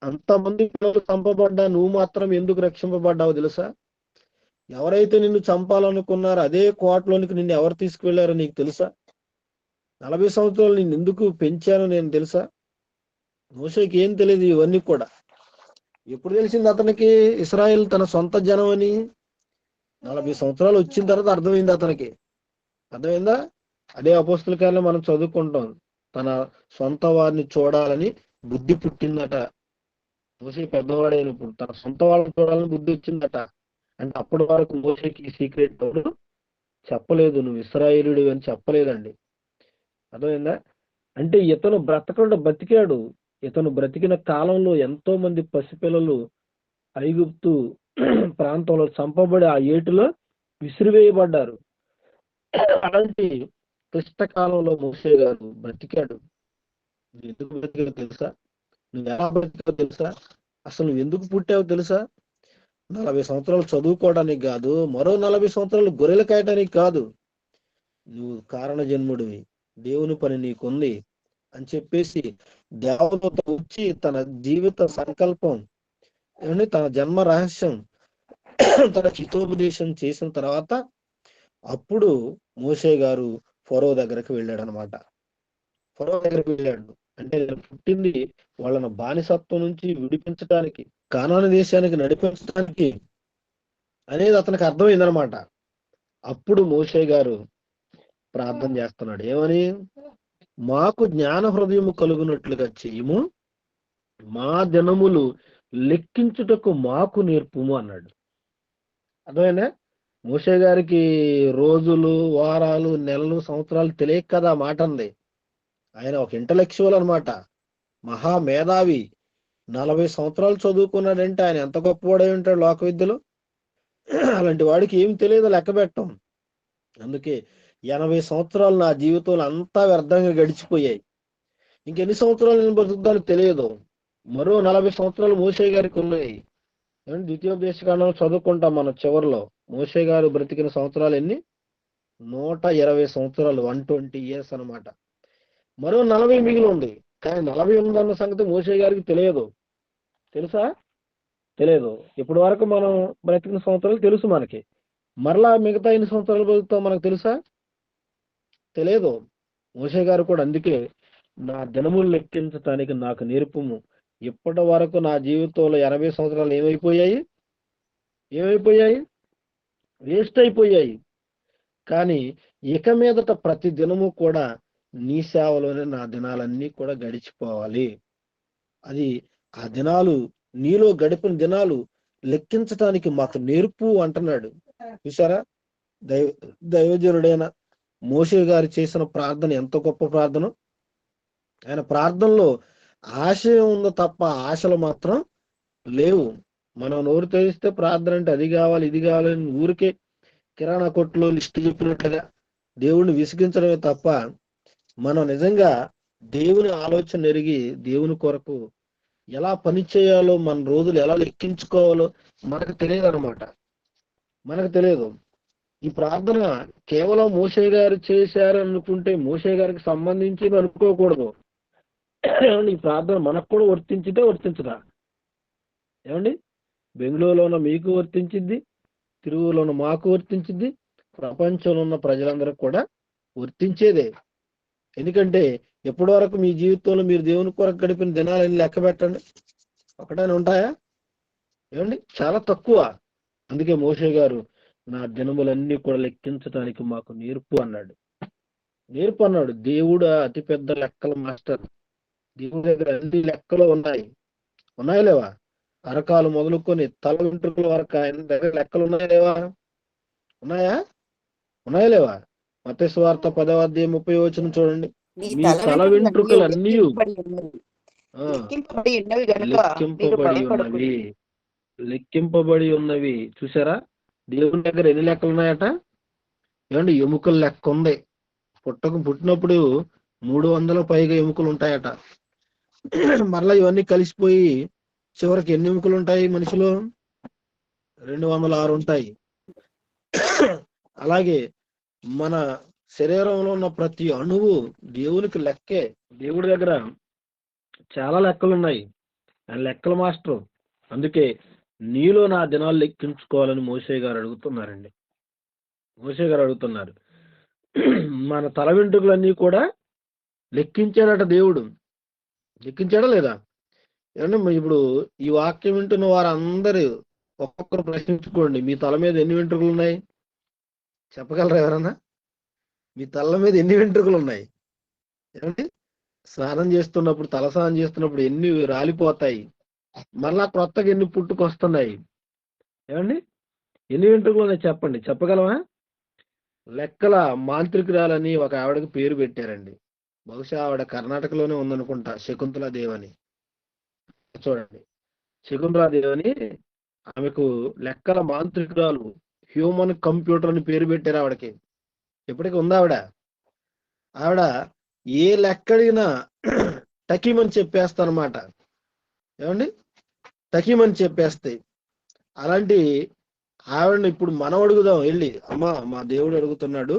అంతమంది పిల్లలు చంపబడ్డా నువ్వు మాత్రం ఎందుకు రక్షింపబడ్డావో తెలుసా? ఎవరైతే నిన్ను చంపాలనుకున్నారో అదే కోటలోనికి నిన్ను ఎవరు తీసుకువెళ్లారో నీకు తెలుసా? 40 సంవత్సరాలు నిన్ను ఎందుకు పెంచానో నేను తెలుసా? మోషేకి ఏం తెలియదు ఇవన్నీ కూడా. ఎప్పుడు తెలిసింది అతనికి ఇశ్రాయేల్ తన సొంత జనం అని? 40 సంవత్సరాలు వచ్చిన తర్వాత అర్థమైంది అతనికి. అర్థమైందా? అదే అపోస్తుల కార్యాలు మనం చదువుకుంటాం, తన సొంత వారిని చూడాలని బుద్ధి పుట్టిందట. మోషే పెద్దవాడైనప్పుడు తన సొంత వాళ్ళని చూడాలని బుద్ధి వచ్చిందట. అంటే అప్పటి వరకు మోషేకి ఈ సీక్రెట్ చెప్పలేదు, నువ్వు ఇశ్రాయేలుడు అని చెప్పలేదండి. అర్థమైందా? అంటే ఇతను బ్రతకుండా బతికాడు. ఇతను బ్రతికిన కాలంలో ఎంతో మంది పసిపిల్లలు ఐగుప్తు ప్రాంతంలో చంపబడి ఆ ఏటిలో విసిరివేయబడ్డారు. అలాంటి క్లిష్టకాలంలో మోషే గారు బ్రతికాడు. నువ్వు ఎందుకు బ్రతికావో తెలుసా? నువ్వు ఎలా బ్రతికావో తెలుసా? అసలు నువ్వు ఎందుకు పుట్టావో తెలుసా? 40 సంవత్సరాలు చదువుకోవడానికి కాదు, మరో 40 సంవత్సరాలు గొర్రెలు కాయటానికి కాదు. నువ్వు కారణ జన్ముడివి, దేవుని పని నీకుంది అని చెప్పేసి దేవదూత వచ్చి తన జీవిత సంకల్పం ఏమంటే తన జన్మ రహస్యం తన హితోపదేశం చేసిన తర్వాత అప్పుడు మోషే గారు ఫరో దగ్గరకు వెళ్ళాడు అనమాట. ఫరో దగ్గరికి వెళ్ళాడు అంటే నేను పుట్టింది వాళ్ళని బానిసత్వం నుంచి విడిపించడానికి, కానాను దేశానికి నడిపించడానికి అనేది అతనికి అర్థమైందనమాట. అప్పుడు మోషే గారు ప్రార్థన చేస్తున్నాడు, ఏమని? మాకు జ్ఞాన హృదయము కలుగునట్లుగా చెయ్యము, మా దినములు లెక్కించుటకు మాకు నేర్పుము అన్నాడు. అర్థమైనా? మోషే గారికి రోజులు, వారాలు, నెలలు, సంవత్సరాలు తెలియక కదా మాట అంది. ఆయన ఒక ఇంటలెక్చువల్ అనమాట, మహా మేధావి. 40 సంవత్సరాలు చదువుకున్నాడంటే ఆయన ఎంత గొప్పవాడై ఉంటాడు లోక విద్యలో. అలాంటి వాడికి ఏం తెలియదు లెక్క పెట్టం. అందుకే 80 సంవత్సరాలు నా జీవితంలో అంతా వ్యర్థంగా గడిచిపోయాయి, ఇంకెన్ని సంవత్సరాలు నేను బతుకుతానో తెలియదు. మరో 40 సంవత్సరాలు మోషే గారికి ఉన్నాయి. ద్వితీయోపదేశకాండం చదువుకుంటాం మనం చివరిలో. మోషే గారు బ్రతికిన సంవత్సరాలు ఎన్ని? 120 సంవత్సరాలు, 120 years అనమాట. మరో 40 మిగిలి ఉంది. కానీ 40 ఉందన్న సంగతి మోషే గారికి తెలియదు. తెలుసా? తెలియదు. ఇప్పటి వరకు మనం బ్రతికిన సంవత్సరాలు తెలుసు మనకి. మరలా మిగతా ఎన్ని సంవత్సరాలు బతుకుతాం మనకు తెలుసా? తెలియదు. మోషే గారు కూడా అందుకే నా దినములు లెక్కించటానికి నాకు నేర్పుము. ఇప్పటి వరకు నా జీవితంలో 80 సంవత్సరాలు ఏమైపోయాయి? వేస్ట్ అయిపోయాయి. కానీ ఇక మీదట ప్రతి దినము కూడా నీ సేవలోనే నా దినాలన్నీ కూడా గడిచిపోవాలి. అది ఆ దినాలు నీలో గడిపిన దినాలు లెక్కించటానికి మాకు నేర్పు అంటున్నాడు. చూసారా? దైవజనుడైన మోషే గారు చేసిన ప్రార్థన ఎంత గొప్ప ప్రార్థన. ఆయన ప్రార్థనలో ఆశయం ఉందో తప్ప ఆశలు మాత్రం లేవు. మనం నోరు తెరిస్తే ప్రార్థన అంటే అది కావాలి ఇది కావాలని ఊరికే కిరాణా కొట్టులో లిస్టు చెప్పినట్లుగా దేవుణ్ణి విసిగించడమే తప్ప మనం నిజంగా దేవుని ఆలోచన ఎరిగి దేవుని కొరకు ఎలా పని చేయాలో, మన రోజులు ఎలా లెక్కించుకోవాలో మనకు తెలియదు అనమాట. మనకు తెలియదు. ఈ ప్రార్థన కేవలం మోషే గారు చేశారు అనుకుంటే మోషే గారికి సంబంధించి అనుకోకూడదు. ఈ ప్రార్థన మనకు కూడా వర్తించదా? ఏమండి? బెంగళూరులో ఉన్న మీకు వర్తించింది, తిరుగులో ఉన్న మాకు వర్తించింది, ప్రపంచంలో ఉన్న ప్రజలందరికీ కూడా వర్తించేదే. ఎందుకంటే ఎప్పటి వరకు మీ జీవితంలో మీరు దేవుని కొరకు గడిపిన దినాలని లెక్క పెట్టండి. ఒకటైనా ఉంటాయా? ఏమండి? చాలా తక్కువ. అందుకే మోషే గారు నా దినములన్నీ కూడా లెక్కించడానికి మాకు నేర్పు అన్నాడు. దేవుడు అతిపెద్ద లెక్కల మాస్టర్. దేవుడి దగ్గర అన్ని లెక్కలు ఉన్నాయా లేవా? అరకాలు మొదలుకొని తల వెంట్రుకల వరకు ఆయన దగ్గర లెక్కలు ఉన్నాయా లేవా? మత్తయి సువార్త 10వ అధ్యాయం 30వ వచనం చూడండి. మీ తల వెంట్రుకలు అన్నీ లెక్కింపబడి ఉన్నవి. చూసారా? దేవుని దగ్గర ఎన్ని లెక్కలు ఉన్నాయట? ఏమండి? ఎముకల లెక్క ఉంది. పుట్టినప్పుడు 300 పైగా ఎముకలు ఉంటాయట. మరలా ఇవన్నీ కలిసిపోయి చివరికి ఎన్ని ఎముకలు ఉంటాయి మనిషిలో? 206 ఉంటాయి. అలాగే మన శరీరంలో ఉన్న ప్రతి అణువు దేవునికి లెక్కే. దేవుడి దగ్గర చాలా లెక్కలు ఉన్నాయి. ఆయన లెక్కల మాస్టర్. అందుకే నీలో నా దినాలు లెక్కించుకోవాలని మోషే గారు అడుగుతున్నారు. మన తల వెంట్రుకలన్నీ కూడా లెక్కించాడట దేవుడు. లెక్కించాడా లేదా? ఏమంటే ఇప్పుడు ఈ వాక్యం వింటున్న వారందరూ ఒక్కొక్కరు ప్రశ్నించుకోండి, మీ తల మీద ఎన్ని వెంట్రుకలు ఉన్నాయి? చెప్పగలరా ఎవరన్నా? మీ తల మీద ఎన్ని వెంట్రుకలు ఉన్నాయి? ఏమండి? స్నానం చేస్తున్నప్పుడు, తలస్నానం చేస్తున్నప్పుడు ఎన్ని రాలిపోతాయి? మళ్ళా కొత్తగా ఎన్ని పుట్టుకొస్తున్నాయి? ఏమండి? ఎన్ని వెంట్రుకలు ఉన్నాయి చెప్పండి. చెప్పగలవా? లెక్కల మాంత్రికురాలని ఒక ఆవిడకి పేరు పెట్టారండి. బహుశా ఆవిడ కర్ణాటకలోనే ఉందనుకుంటా, శకుంతలాదేవి అని. చూడండి, శకుంతలాదేవి అని, ఆమెకు లెక్కల మాంత్రికురాలు, హ్యూమన్ కంప్యూటర్ అని పేరు పెట్టారు ఆవిడకి. ఎప్పటికీ ఉందా ఆవిడ ఏ లెక్కడినా టకీమని చెప్పేస్తానమాట. ఏమండి? టకీమని చెప్పేస్తాయి. అలాంటి ఆవిడని ఇప్పుడు మనం అడుగుదాం వెళ్ళి, అమ్మా మా దేవుడు అడుగుతున్నాడు,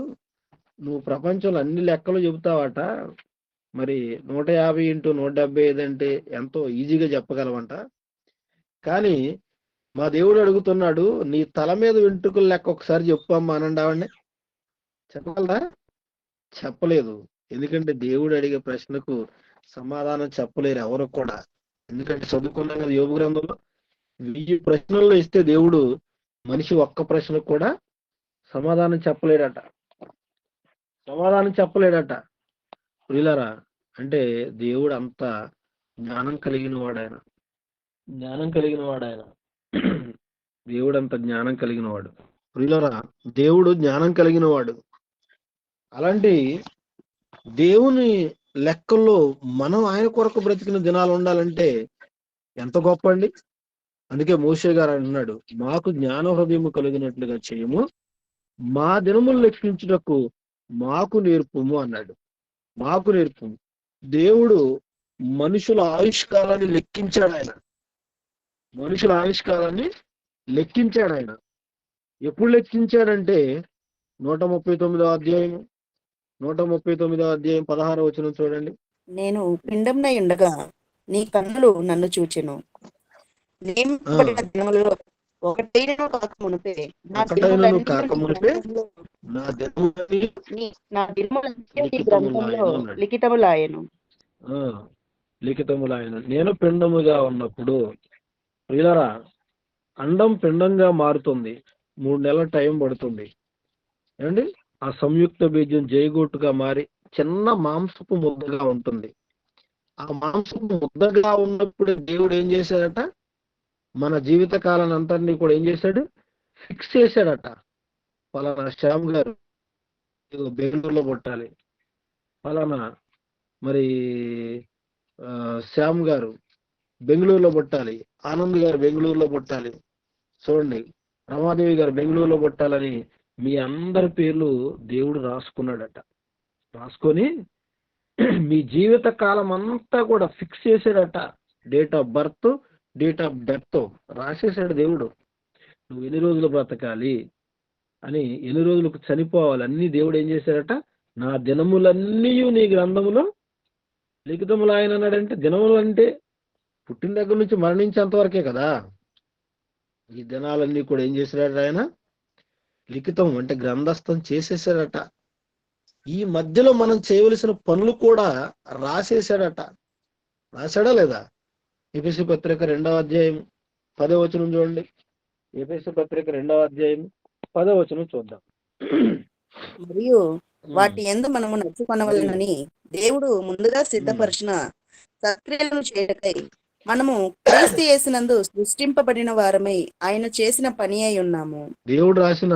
నువ్వు ప్రపంచంలో అన్ని లెక్కలు చెబుతావట, మరి 150 × 175 అంటే ఎంతో ఈజీగా చెప్పగలవంట. కానీ మా దేవుడు అడుగుతున్నాడు, నీ తల మీద వెంట్రుకల లెక్క ఒకసారి చెప్పు అమ్మా అనండి ఆవిడని. చెప్పగలరా? చెప్పలేదు. ఎందుకంటే దేవుడు అడిగే ప్రశ్నకు సమాధానం చెప్పలేరు ఎవరు కూడా. ఎందుకంటే చదువుకున్నాం కదా యోబు గ్రంథంలో, 1000 ప్రశ్నల్లో ఇస్తే దేవుడు మనిషి ఒక్క ప్రశ్నకు కూడా సమాధానం చెప్పలేడట. ప్రియులారా, అంటే దేవుడు అంత జ్ఞానం కలిగిన వాడాయన. దేవుడు అంత జ్ఞానం కలిగిన వాడు. ప్రియులారా, దేవుడు జ్ఞానం కలిగిన వాడు. అలాంటి దేవుని లెక్కల్లో మనం ఆయన కొరకు బ్రతికిన దినాలు ఉండాలంటే ఎంత గొప్ప అండి. అందుకే మోషే గారు అన్నాడు, మాకు జ్ఞాన హృదయము కలిగినట్లుగా చేయము, మా దినములు లెక్కించుటకు మాకు నేర్పుము అన్నాడు. మాకు నేర్పుము. దేవుడు మనుషుల ఆయుష్కాలాన్ని లెక్కించాడు. ఆయన ఎప్పుడు లెక్కించాడంటే 139వ అధ్యాయం 139వ అధ్యాయం 16వ వచనం చూడండి. నేను పిండంనై ఉండగా నీ కన్నులు నన్ను చూచెను. నియమింపబడిన దినములలో ఒకటైనను కాకమునుపే నా ఒకటైనను దినములన్నీ నీ కాకమునుపే గ్రంథంలో నా దినములన్నీ నా దినములన్నీ నీ గ్రంథంలో లిఖితములాయెను అన్నాడు. లిఖితములాయెను. లిఖితములాయన. నేను పిండముగా ఉన్నప్పుడు ప్రియులారా, అండం పిండంగా మారుతుంది. 3 నెలల టైం పడుతుంది ఏమండి. ఆ సంయుక్త బీజం జైగోటుగా మారి చిన్న మాంసపు ముద్దగా ఉంటుంది. ఆ మాంసపు ముద్దగా ఉన్నప్పుడు దేవుడు ఏం చేశాడట? మన జీవిత కాలాన్ని అంతటినీ కూడా ఏం చేశాడు? ఫిక్స్ చేశాడట. పలానా శ్యామ్ గారు బెంగళూరులో పుట్టాలి, పలానా మరి శ్యామ్ గారు బెంగళూరులో పుట్టాలి, ఆనంద్ గారు బెంగళూరులో పుట్టాలి, చూడండి రమాదేవి గారు బెంగళూరులో పుట్టాలని మీ అందరి పేర్లు దేవుడు రాసుకున్నాడట. రాసుకొని మీ జీవిత కాలం అంతా కూడా ఫిక్స్ చేశాడట. Date of birth, date of death రాసేసాడు దేవుడు. నువ్వు ఎన్ని రోజులు బ్రతకాలి అని, ఎన్ని రోజులకు చనిపోవాలి అన్ని దేవుడు ఏం చేశాడట? నా దినములన్నీ నీ గ్రంథములో లిఖితములు ఆయన అన్నాడంటే, దినములు అంటే పుట్టిన దగ్గర నుంచి మరణించేంత వరకే కదా. ఈ దినాలన్నీ కూడా ఏం చేశాడట ఆయన? లిఖితం అంటే గ్రంథస్థం చేసేసాడట. ఈ మధ్యలో మనం చేయవలసిన పనులు కూడా రాసేసాడట. రాశాడా లేదా? ఎఫెసీ పత్రిక 2వ అధ్యాయం 10వ వచనం చూడండి. ఎఫెసీ పత్రిక 2వ అధ్యాయం 10వ వచనం చూద్దాం. మరియు వాటి యందు మనము నడుచుకొనవలెనని దేవుడు ముందుగా సిద్ధపరిచిన సత్క్రియలను చేయటకై మనము క్రీస్తు యేసునందు సృష్టింపబడిన వారమై ఆయన చేసిన పని అయి ఉన్నాము. దేవుడు రాసిన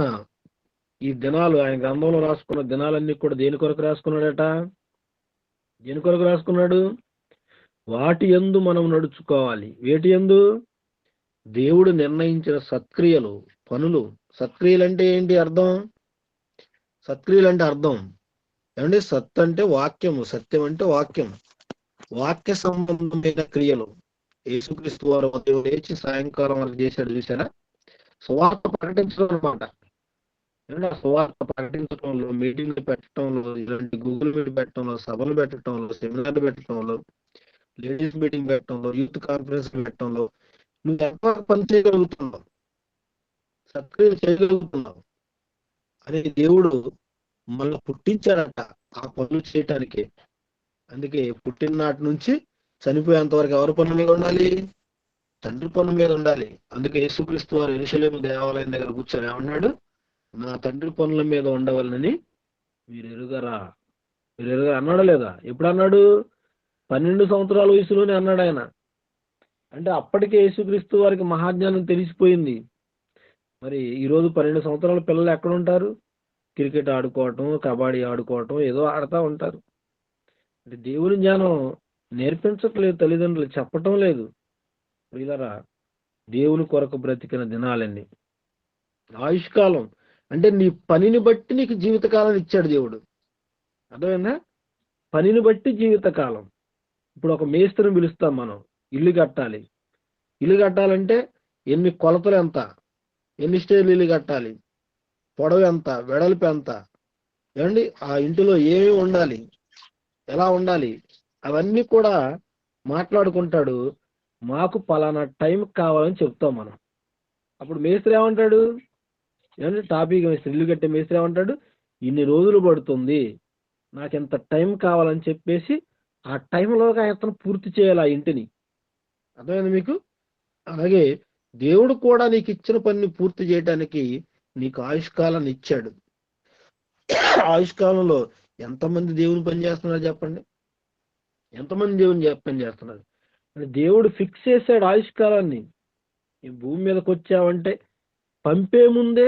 ఈ దినాలు, ఆయన గ్రంథంలో రాసుకున్న దినాలన్నీ కూడా దేని కొరకు రాసుకున్నాడట? దేని కొరకు రాసుకున్నాడు? వాటి యందు మనం నడుచుకోవాలి. వేటి యందు? దేవుడు నిర్ణయించిన సత్క్రియలు, పనులు. సత్క్రియలు అంటే ఏంటి అర్థం? సత్క్రియలు అంటే అర్థం ఏమండి? సత్ అంటే వాక్యము, సత్యం అంటే వాక్యం. వాక్య సంబంధమైన క్రియలు. యేసుక్రీస్తు వారు ఉదయం లేచి సాయంకాలం వరకు చేశాడు చూసారా? సువార్త ప్రకటించడం అనమాట. ఏమంటే ఆ సువార్త ప్రకటించడంలో, మీటింగ్లు పెట్టడంలో, ఇలాంటి గూగుల్ మీట్ పెట్టడంలో, సభలు పెట్టడంలో, సెమినార్లు పెట్టడంలో, లేడీస్ మీటింగ్ పెట్టడంలో, యూత్ కాన్ఫరెన్స్ పెట్టడంలో నువ్వు ఎంత పని చేయగలుగుతున్నావు, సత్క్రియలు చేయగలుగుతున్నావు అని దేవుడు మళ్ళీ పుట్టించాడట ఆ పనులు చేయటానికి. అందుకే పుట్టిన నాటి నుంచి చనిపోయేంత వరకు ఎవరి పనుల మీద ఉండాలి? తండ్రి పనుల మీద ఉండాలి. అందుకే యేసుక్రీస్తు వారు యెరూషలేము దేవాలయం దగ్గర కూర్చొని ఏమన్నాడు? నా తండ్రి పనుల మీద ఉండవాలని మీరు ఎరుగరా, మీరు ఎరుగరా అన్నాడా లేదా? ఎప్పుడు అన్నాడు? 12 సంవత్సరాల వయసులోనే అన్నాడు ఆయన. అంటే అప్పటికే యేసుక్రీస్తు వారికి మహాజ్ఞానం తెలిసిపోయింది. మరి ఈరోజు 12 సంవత్సరాల పిల్లలు ఎక్కడ ఉంటారు? క్రికెట్ ఆడుకోవటం, కబడ్డీ ఆడుకోవటం, ఏదో ఆడుతూ ఉంటారు. అంటే దేవుని జ్ఞానం నేర్పించట్లేదు తల్లిదండ్రులు, చెప్పటం లేదు. వీళ్ళరా దేవుని కొరకు బ్రతికిన దినాలన్నీ. ఆయుష్కాలం అంటే నీ పనిని బట్టి నీకు జీవితకాలం ఇచ్చాడు దేవుడు. అర్థమైందా? పనిని బట్టి జీవితకాలం. ఇప్పుడు ఒక మేస్త్రిని పిలుస్తాం మనం, ఇల్లు కట్టాలి. ఇల్లు కట్టాలంటే ఎన్ని కొలతలు ఎంత, ఎన్ని స్టేర్లు ఇల్లు కట్టాలి, పొడవు ఎంత, వెడల్పు ఎంత, ఏమండి ఆ ఇంటిలో ఏమేమి ఉండాలి, ఎలా ఉండాలి, అవన్నీ కూడా మాట్లాడుకుంటాడు. మాకు పలానా టైం కావాలని చెప్తాం మనం. అప్పుడు మేస్త్రి ఏమంటాడు? ఏమంటే టాపిక్ మేస్త్రి, ఇల్లు కట్టే మేస్త్రి ఏమంటాడు? ఇన్ని రోజులు పడుతుంది, నాకు ఎంత టైం కావాలని చెప్పేసి ఆ టైంలోగా అతను పూర్తి చేయాలి ఆ ఇంటిని. అర్థమైంది మీకు? అలాగే దేవుడు కూడా నీకు ఇచ్చిన పనిని పూర్తి చేయడానికి నీకు ఆయుష్కాలాన్ని ఇచ్చాడు. ఆయుష్కాలంలో ఎంతమంది దేవుని పని చేస్తున్నారు చెప్పండి? ఎంతమంది దేవుని పని చేస్తున్నారు? దేవుడు ఫిక్స్ చేశాడు ఆయుష్కాలాన్ని. ఈ భూమి మీదకి వచ్చావంటే పంపే ముందే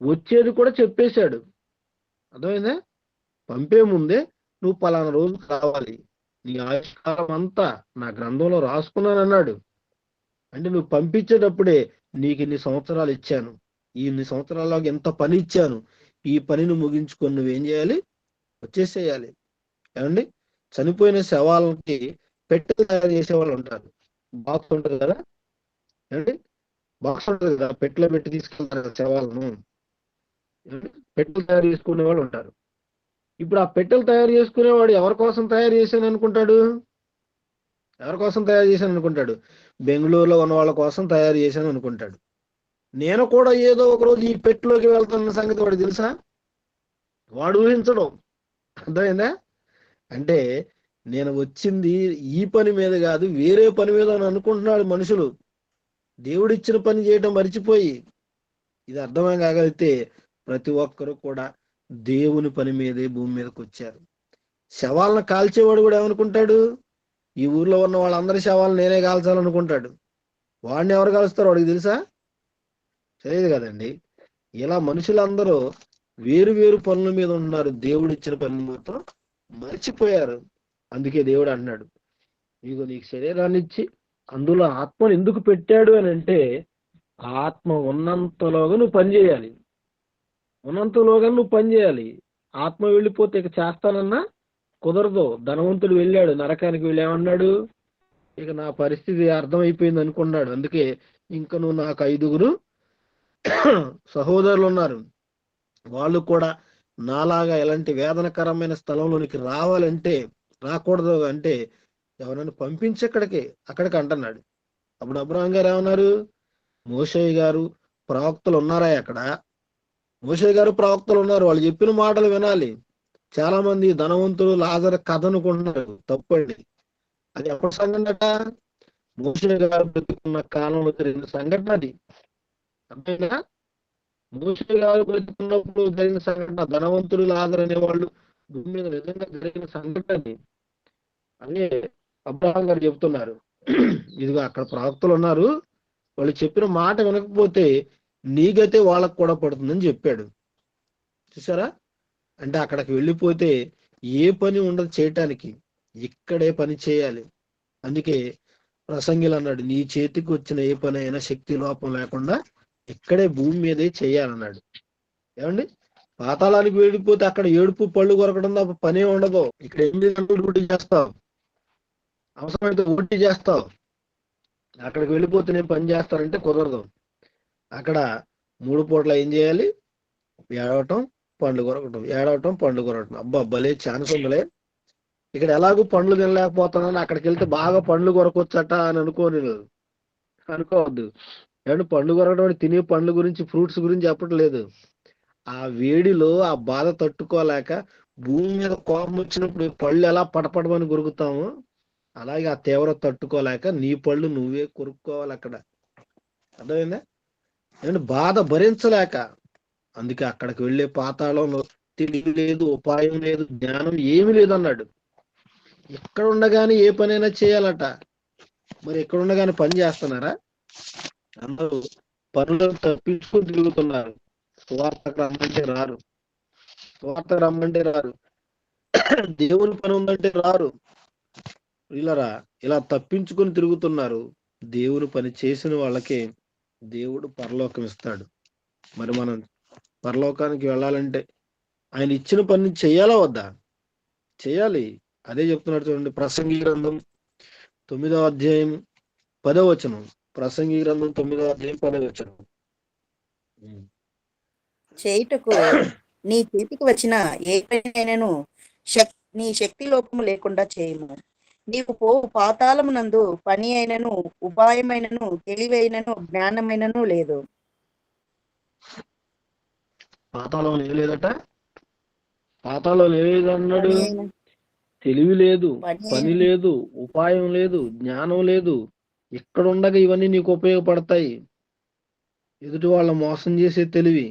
వచ్చేది కూడా చెప్పేశాడు. అర్థమైందా? పంపే ముందే నువ్వు పలానా రోజు కావాలి, నీ ఆయుష్కాలం అంతా నా గ్రంథంలో రాసుకున్నాను అన్నాడు. అంటే నువ్వు పంపించేటప్పుడే నీకు ఇన్ని సంవత్సరాలు ఇచ్చాను, ఈ ఇన్ని సంవత్సరాల్లో ఎంత పని ఇచ్చాను, ఈ పనిని ముగించుకొని నువ్వేం చేయాలి? వచ్చేసేయాలి. ఏమండి చనిపోయిన శవాలకి పెట్టెలు తయారు చేసే వాళ్ళు ఉంటారు. బాక్స్ ఉంటుంది కదా, ఏమండి బాక్స్ ఉంటుంది కదా, పెట్టెలో పెట్టి తీసుకెళ్తారు కదా శవాలను. పెట్టెలు తయారు చేసుకునే వాళ్ళు ఉంటారు. ఇప్పుడు ఆ పెట్టెలు తయారు చేసుకునేవాడు ఎవరి కోసం తయారు చేశాను అనుకుంటాడు? ఎవరి కోసం తయారు చేశాను అనుకుంటాడు? బెంగళూరులో ఉన్న వాళ్ళ కోసం తయారు చేశాను అనుకుంటాడు. నేను కూడా ఏదో ఒక రోజు ఈ పెట్టెలోకి వెళ్తున్న సంగతి వాడు తెలుసా? వాడు ఊహించడం. అర్థమైందా? అంటే నేను వచ్చింది ఈ పని మీద కాదు, వేరే పని మీద అని అనుకుంటున్నాడు మనుషులు. దేవుడిచ్చిన పని చేయడం మర్చిపోయి. ఇది అర్థమై కాగలిగితే ప్రతి ఒక్కరు కూడా దేవుని పని మీదే భూమి మీదకి వచ్చారు. శవాలను కాల్చేవాడు కూడా ఏమనుకుంటాడు? ఈ ఊర్లో ఉన్న వాళ్ళందరి శవాలను నేనే కాల్చాలనుకుంటాడు. వాడిని ఎవరు కాలుస్తారు వాడికి తెలుసా? తెలియదు కదండి. ఇలా మనుషులందరూ వేరు వేరు పనుల మీద ఉన్నారు, దేవుడు ఇచ్చిన పని మాత్రం మర్చిపోయారు. అందుకే దేవుడు అన్నాడు, ఇదిగో నీకు శరీరాన్ని ఇచ్చి అందులో ఆత్మను ఎందుకు పెట్టాడు అని అంటే, ఆత్మ ఉన్నంతలోగా నువ్వు పని చేయాలి. ఉన్నంతలోగా నువ్వు పని చేయాలి. ఆత్మ వెళ్ళిపోతే ఇక చేస్తానన్నా కుదరదు. ధనవంతుడు వెళ్ళాడు నరకానికి, వెళ్ళి ఏమన్నాడు? ఇక నా పరిస్థితి అర్థమైపోయింది అనుకున్నాడు. అందుకే ఇంకా నువ్వు నాకు 5 సహోదరులు ఉన్నారు, వాళ్ళు కూడా నాలాగా ఎలాంటి వేదనకరమైన స్థలంలోనికి రావాలంటే, రాకూడదు అంటే ఎవరైనా పంపించి అక్కడికి అంటున్నాడు. అప్పుడు అబ్రహాం గారు ఏమన్నారు? మోషే గారు ప్రవక్తలు ఉన్నారా అక్కడ? మోషే గారు ప్రవక్తలు ఉన్నారు, వాళ్ళు చెప్పిన మాటలు వినాలి. చాలా మంది ధనవంతులు లాజరు కథ అనుకుంటున్నారు, తప్పండి. అది ఎప్పటి సంఘటన? మోషే గారు బ్రతుకున్న కాలంలో జరిగిన సంఘటన అది. అంతేనా? మోషే గారు బ్రతుకున్నప్పుడు జరిగిన సంఘటన. ధనవంతులు లాజరు అనేవాళ్ళు భూమి మీద నిజంగా జరిగిన సంఘటన అది. అదే అబ్రహాం గారు చెప్తున్నారు, ఇదిగో అక్కడ ప్రవక్తలు ఉన్నారు, వాళ్ళు చెప్పిన మాట వినకపోతే నీగైతే వాళ్ళకు కూడా పడుతుందని చెప్పాడు. చూసారా? అంటే అక్కడికి వెళ్ళిపోతే ఏ పని ఉండదు చేయటానికి, ఇక్కడే పని చేయాలి. అందుకే ప్రసంగిలు అన్నాడు, నీ చేతికి వచ్చిన ఏ పని అయినా శక్తి లోపం లేకుండా ఇక్కడే భూమి మీదే చేయాలన్నాడు. ఏమండి? పాతాళానికి వెళ్ళిపోతే అక్కడ ఏడుపు పళ్ళు కొరకడం తప్ప పనే ఉండదు. ఇక్కడ 8 గంటలు డ్యూటీ చేస్తావు, అవసరమైతే డ్యూటీ చేస్తావు. అక్కడికి వెళ్ళిపోతే నేను పని చేస్తానంటే కుదరదు. అక్కడ 3 పూట్ల ఏం చేయాలి? ఏడవటం, పండ్లు కొరకటం, ఏడవటం, పండ్లు కొరకటం. అబ్బా భలే ఛాన్స్ ఉందిలే. ఇక్కడ ఎలాగూ పండ్లు తినలేకపోతున్నాను, అక్కడికి వెళ్తే బాగా పండ్లు కొరకొచ్చట అని అనుకోవద్దు. ఏమంటే పండ్లు కొరకడం అంటే తినే పండ్ల గురించి, ఫ్రూట్స్ గురించి చెప్పట్లేదు. ఆ వేడిలో ఆ బాధ తట్టుకోలేక భూమి మీద కోపం వచ్చినప్పుడు పళ్ళు ఎలా పటపడమని కొరుకుతామో, అలాగే ఆ తీవ్రత తట్టుకోలేక నీ పళ్ళు నువ్వే కొరుక్కోవాలి అక్కడ. అర్థమైందా? ఏమంటే బాధ భరించలేక. అందుకే అక్కడికి వెళ్ళే పాతాళంలో తెలివి లేదు, ఉపాయం లేదు, జ్ఞానం ఏమీ లేదు అన్నాడు. ఎక్కడ ఉండగానే ఏ పనైనా చేయాలట. మరి ఎక్కడ ఉండగానే పని చేస్తున్నారా? అందరూ పనులను తప్పించుకుని తిరుగుతున్నారు. సువార్తకు రమ్మంటే రారు, దేవుని పని ఉందంటే రారు. ఇలా తప్పించుకుని తిరుగుతున్నారు. దేవుని పని చేసిన వాళ్ళకే దేవుడు పరలోకం ఇస్తాడు. మరి మనం పరలోకానికి వెళ్ళాలంటే ఆయన ఇచ్చిన పని చెయ్యాలా వద్దా? చేయాలి. అదే చెప్తున్నాడు చూడండి, ప్రసంగి గ్రంథం 9వ అధ్యాయం 10వ వచనం. ప్రసంగి గ్రంథం 9వ అధ్యాయం 10వ వచనం. చేయుటకు నీ చేతికి వచ్చిన ఏ పనినైనను నీ శక్తి లోపము లేకుండా చేయము. నీవు పోవు పాతాళమునందు పని అయినను, ఉపాయమైనను, తెలివైనను, జ్ఞానమైనను లేదు. పాతాళం లేదట. పాతాళం లేదన్నాడు. పని అయిన తెలివి లేదు, పని పని అయిన లేదు, ఉపాయం లేదు, జ్ఞానం లేదు. ఇక్కడ ఉండగా ఇవన్నీ నీకు ఉపయోగపడతాయి. ఎదుటి వాళ్ళ మోసం చేసే తెలివి,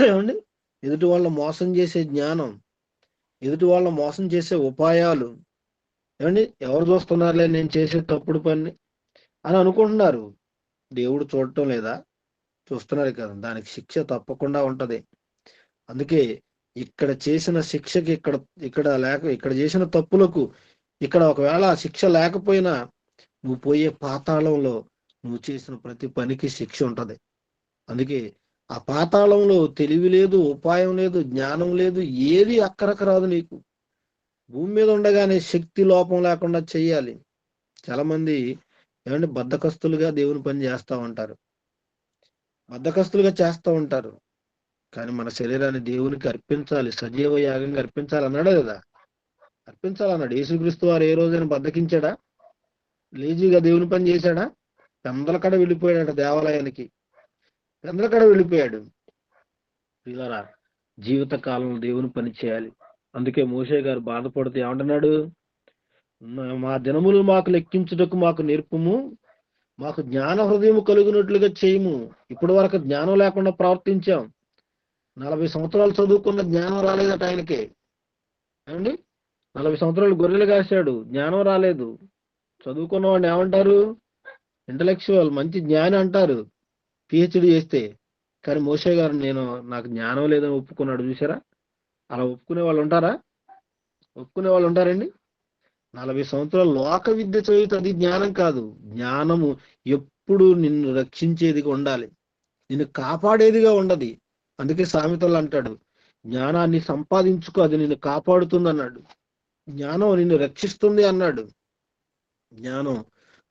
ఏమండి, ఎదుటి వాళ్ళ మోసం చేసే జ్ఞానం, ఎదుటి వాళ్ళ మోసం చేసే ఉపాయాలు. ఏమండి, ఎవరు చూస్తున్నారులే నేను చేసే తప్పుడు పని అని అనుకుంటున్నారు. దేవుడు చూడటం లేదా? చూస్తున్నారు కదా. దానికి శిక్ష తప్పకుండా ఉంటది. అందుకే ఇక్కడ చేసిన శిక్షకి ఇక్కడ చేసిన తప్పులకు ఇక్కడ ఒకవేళ శిక్ష లేకపోయినా నువ్వు పోయే పాతాళంలో నువ్వు చేసిన ప్రతి పనికి శిక్ష ఉంటది. అందుకే ఆ పాతాళంలో తెలివి లేదు, ఉపాయం లేదు, జ్ఞానం లేదు, ఏది అక్కరకు రాదు నీకు. భూమి మీద ఉండగానే శక్తి లోపం లేకుండా చెయ్యాలి. చాలా మంది ఏమంటే బద్ధకస్తులుగా దేవుని పని చేస్తూ ఉంటారు. కానీ మన శరీరాన్ని దేవునికి అర్పించాలి, సజీవ యాగంగా అర్పించాలి అన్నాడు కదా. అర్పించాలన్నాడు. యేసుక్రీస్తు వారు ఏ రోజైనా బద్దకించాడా? లేజీగా దేవుని పని చేశాడా? పెందలకడ వెళ్ళిపోయాడు దేవాలయానికి, పెందలకడ వెళ్ళిపోయాడు. పిల్లరా, జీవిత కాలంలో దేవుని పని చేయాలి. అందుకే మోషే గారు బాధపడుతూ ఏమంటున్నాడు? మా దినములు మాకు లెక్కించుటకు మాకు నేర్పుము, మాకు జ్ఞాన హృదయం కలుగునట్లుగా చేయము. ఇప్పటి వరకు జ్ఞానం లేకుండా ప్రవర్తించాం. 40 సంవత్సరాలు చదువుకున్న జ్ఞానం రాలేదట ఆయనకి. ఏమండి, 40 సంవత్సరాలు గొర్రెలు కాశాడు, జ్ఞానం రాలేదు. చదువుకున్న వాడిని ఏమంటారు? ఇంటలెక్చువల్, మంచి జ్ఞాని అంటారు పిహెచ్డి చేస్తే. కానీ మోషే గారు నాకు జ్ఞానం లేదని ఒప్పుకున్నాడు. చూసారా? అలా ఒప్పుకునే వాళ్ళు ఉంటారా? ఒప్పుకునే వాళ్ళు ఉంటారండి? 40 సంవత్సరాలు లోక విద్య చదివితే అది జ్ఞానం కాదు. జ్ఞానము ఎప్పుడు నిన్ను రక్షించేదిగా ఉండాలి, నిన్ను కాపాడేదిగా ఉండదు. అందుకే సామెతలు అంటాడు, జ్ఞానాన్ని సంపాదించుకో, అది నిన్ను కాపాడుతుంది అన్నాడు. జ్ఞానం నిన్ను రక్షిస్తుంది అన్నాడు. జ్ఞానం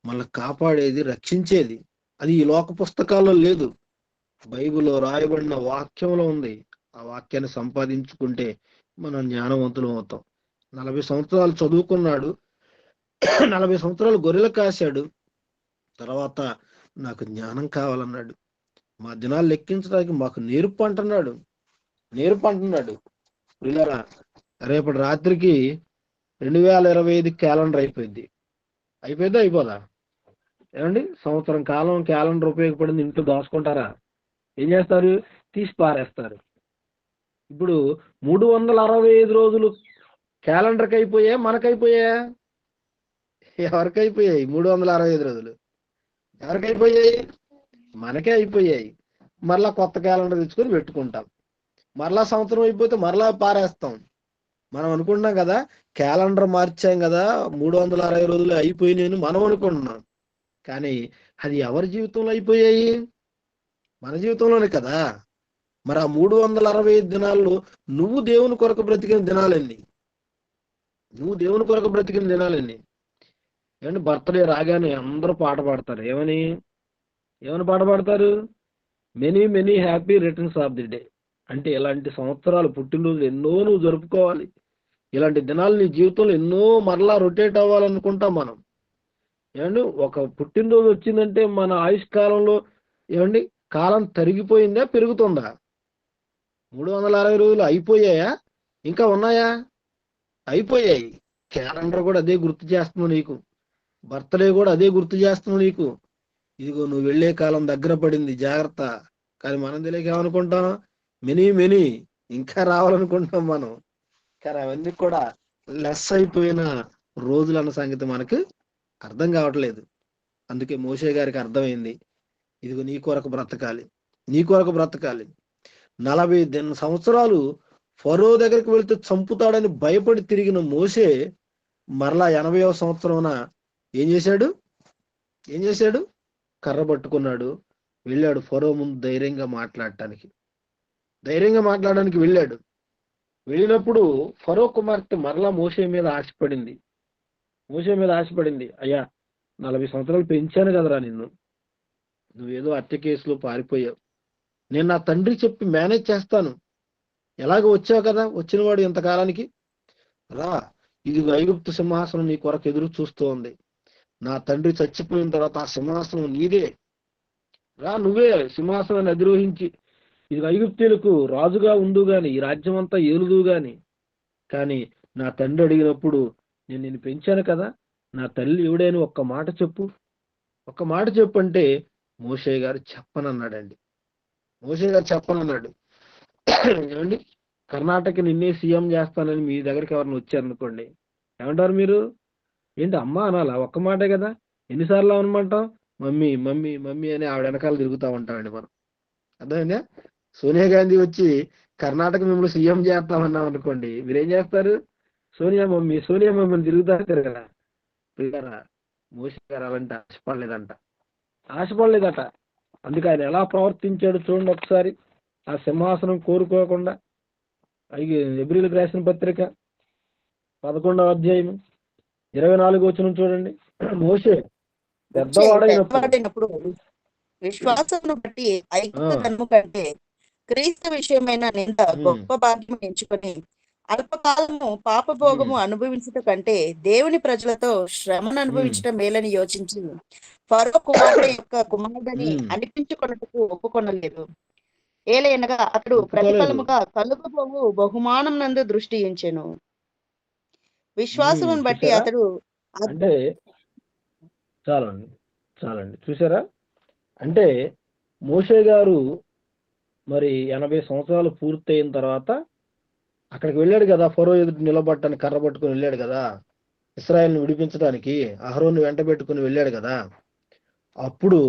మనల్ని కాపాడేది, రక్షించేది. అది ఈ లోక పుస్తకాల్లో లేదు, బైబిల్లో రాయబడిన వాక్యంలో ఉంది. ఆ వాక్యాన్ని సంపాదించుకుంటే మనం జ్ఞానవంతులు అవుతాం. 40 సంవత్సరాలు చదువుకున్నాడు, 40 సంవత్సరాలు గొర్రెలు కాశాడు. తర్వాత నాకు జ్ఞానం కావాలన్నాడు. మా దినాలు లెక్కించడానికి మాకు నేర్పు అంటున్నాడు. నేర్పు అంటున్నాడు. పిల్లరా, రేపటి రాత్రికి 2025 క్యాలెండర్ అయిపోయింది. అయిపోయిందా? అయిపోదా? ఏమండి, సంవత్సరం కాలం క్యాలెండర్ ఉపయోగపడింది ఇంట్లో దాచుకుంటారా? ఏం చేస్తారు? తీసి పారేస్తారు. ఇప్పుడు 365 రోజులు క్యాలెండర్కి అయిపోయా, మనకైపోయా? ఎవరికైపోయాయి 365 రోజులు? ఎవరికైపోయాయి? మనకే అయిపోయాయి. మరలా కొత్త క్యాలెండర్ తెచ్చుకొని పెట్టుకుంటాం. మరలా సంవత్సరం అయిపోతే మరలా పారేస్తాం. మనం అనుకుంటున్నాం కదా, క్యాలెండర్ మార్చాం కదా, 360 రోజులు అయిపోయినాయని మనం అనుకుంటున్నాం. కానీ అది ఎవరి జీవితంలో అయిపోయాయి? మన జీవితంలోనే కదా. మరి ఆ 365 దినాల్లో నువ్వు దేవుని కొరకు బ్రతికిన దినాలన్నీ, నువ్వు దేవుని కొరకు బ్రతికిన దినాలన్నీ. ఏమంటే, బర్త్డే రాగానే అందరూ పాట పాడతారు. ఏమని పాట పాడతారు? Many many happy returns of the day. అంటే ఇలాంటి సంవత్సరాలు, పుట్టినరోజులు ఎన్నో నువ్వు జరుపుకోవాలి. ఇలాంటి దినాలు నీ జీవితంలో ఎన్నో మరలా రొటేట్ అవ్వాలనుకుంటాం మనం. ఏమండి, ఒక పుట్టినరోజు వచ్చిందంటే మన ఆయుష్ కాలంలో ఏమండి కాలం తరిగిపోయిందా, పెరుగుతుందా? 360 రోజులు అయిపోయాయా, ఇంకా ఉన్నాయా? అయిపోయాయి. క్యాలెండర్ కూడా అదే గుర్తు చేస్తుంది నీకు, బర్త్డే కూడా అదే గుర్తు చేస్తుంది నీకు. ఇదిగో నువ్వు వెళ్ళే కాలం దగ్గర పడింది, జాగ్రత్త. కానీ మనం తెలియక ఏమనుకుంటాం? మెనీ మెనీ ఇంకా రావాలనుకుంటాం మనం. కానీ అవన్నీ కూడా లెస్ అయిపోయిన రోజులు అన్న సంగతి మనకు అర్థం కావట్లేదు. అందుకే మోషే గారికి అర్థమైంది, ఇదిగో నీ కొరకు బ్రతకాలి, నీ కొరకు బ్రతకాలి. 40 సంవత్సరాలు ఫరో దగ్గరికి వెళ్తే చంపుతాడని భయపడి తిరిగిన మోషే మరలా 80వ సంవత్సరమున ఏం చేశాడు? కర్ర పట్టుకున్నాడు, వెళ్ళాడు ఫరో ముందు ధైర్యంగా మాట్లాడడానికి వెళ్ళాడు. వెళ్ళినప్పుడు ఫరో కుమార్తె మరలా మోషే మీద ఆశపడింది. అయ్యా, 40 సంవత్సరాలు పెంచాను కదరా నిన్ను, నువ్వేదో హత్య కేసులో పారిపోయావు, నేను నా తండ్రి చెప్పి మేనేజ్ చేస్తాను. ఎలాగో వచ్చావు కదా, వచ్చినవాడు ఇంతకాలానికి రా, ఇది ఐగుప్తు సింహాసనం నీ కొరకు ఎదురు చూస్తూ ఉంది. నా తండ్రి చచ్చిపోయిన తర్వాత ఆ సింహాసనం నీదే. రా, నువ్వే సింహాసనాన్ని అధిరోహించి ఇది ఐగుప్తీయులకు రాజుగా ఉండు గాని, ఈ రాజ్యం అంతా ఏలుదు గాని. కానీ నా తండ్రి అడిగినప్పుడు నేను నిన్ను పెంచాను కదా, నా తల్లి ఎవడైనా ఒక్క మాట చెప్పు అంటే మోషే గారు చెప్పనన్నాడండి. ఏమండి, కర్ణాటక నిన్నే సీఎం చేస్తానని మీ దగ్గరికి ఎవరిని వచ్చారనుకోండి, ఏమంటారు మీరు? ఏంటి అమ్మా అనాలా? ఒక్క మాటే కదా, ఎన్నిసార్లు అనమంటాం? మమ్మీ మమ్మీ మమ్మీ అని ఆవిడ వెనకాల తిరుగుతూ ఉంటామండి మనం. అర్థమైందా? సోనియా గాంధీ వచ్చి కర్ణాటక మిమ్మల్ని సీఎం చేస్తామన్నాం అనుకోండి, మీరేం చేస్తారు? సోనియా మమ్మీ అని తిరుగుతారు కదా. పిల్లరా, మోషే గారు అలాంటి ఆశపడలేదట. అందుకే ఆయన ఎలా ప్రవర్తించాడు చూడండి ఒకసారి. ఆ సింహాసనం కోరుకోకుండా. హెబ్రీయులకు రాసిన పత్రిక 11వ అధ్యాయం 24వ వచనం చూడండి. మోషే పెద్దవాడైనప్పుడు విశ్వాసమును బట్టి ఐగుప్తు ధనము కంటే క్రీస్తు విషయమైన నింద గొప్ప భాగ్యం ఎంచుకొని అల్పకాలము పాపభోగము అనుభవించుట కంటే దేవుని ప్రజలతో శ్రమను అనుభవించటం మేలని యోచించి ఫరో కుమార్తె యొక్క కుమారుడని అనిపించుకొనుటకు ఒప్పుకొనలేదు. ఏలైనగా అతడు ప్రతిఫలముగా కలుగబోవు బహుమానం నందు దృష్టి ఉంచెను. విశ్వాసమును బట్టి అతడు అంటే చాలండి చూసారా? అంటే మోషే గారు మరి 80 సంవత్సరాలు పూర్తయిన తర్వాత అక్కడికి వెళ్ళాడు కదా, ఫరో ఎదుటి నిలబడటానికి కర్ర పట్టుకుని వెళ్ళాడు కదా, ఇశ్రాయేల్ని విడిపించడానికి అహరోను వెంట పెట్టుకుని వెళ్ళాడు కదా. అప్పుడు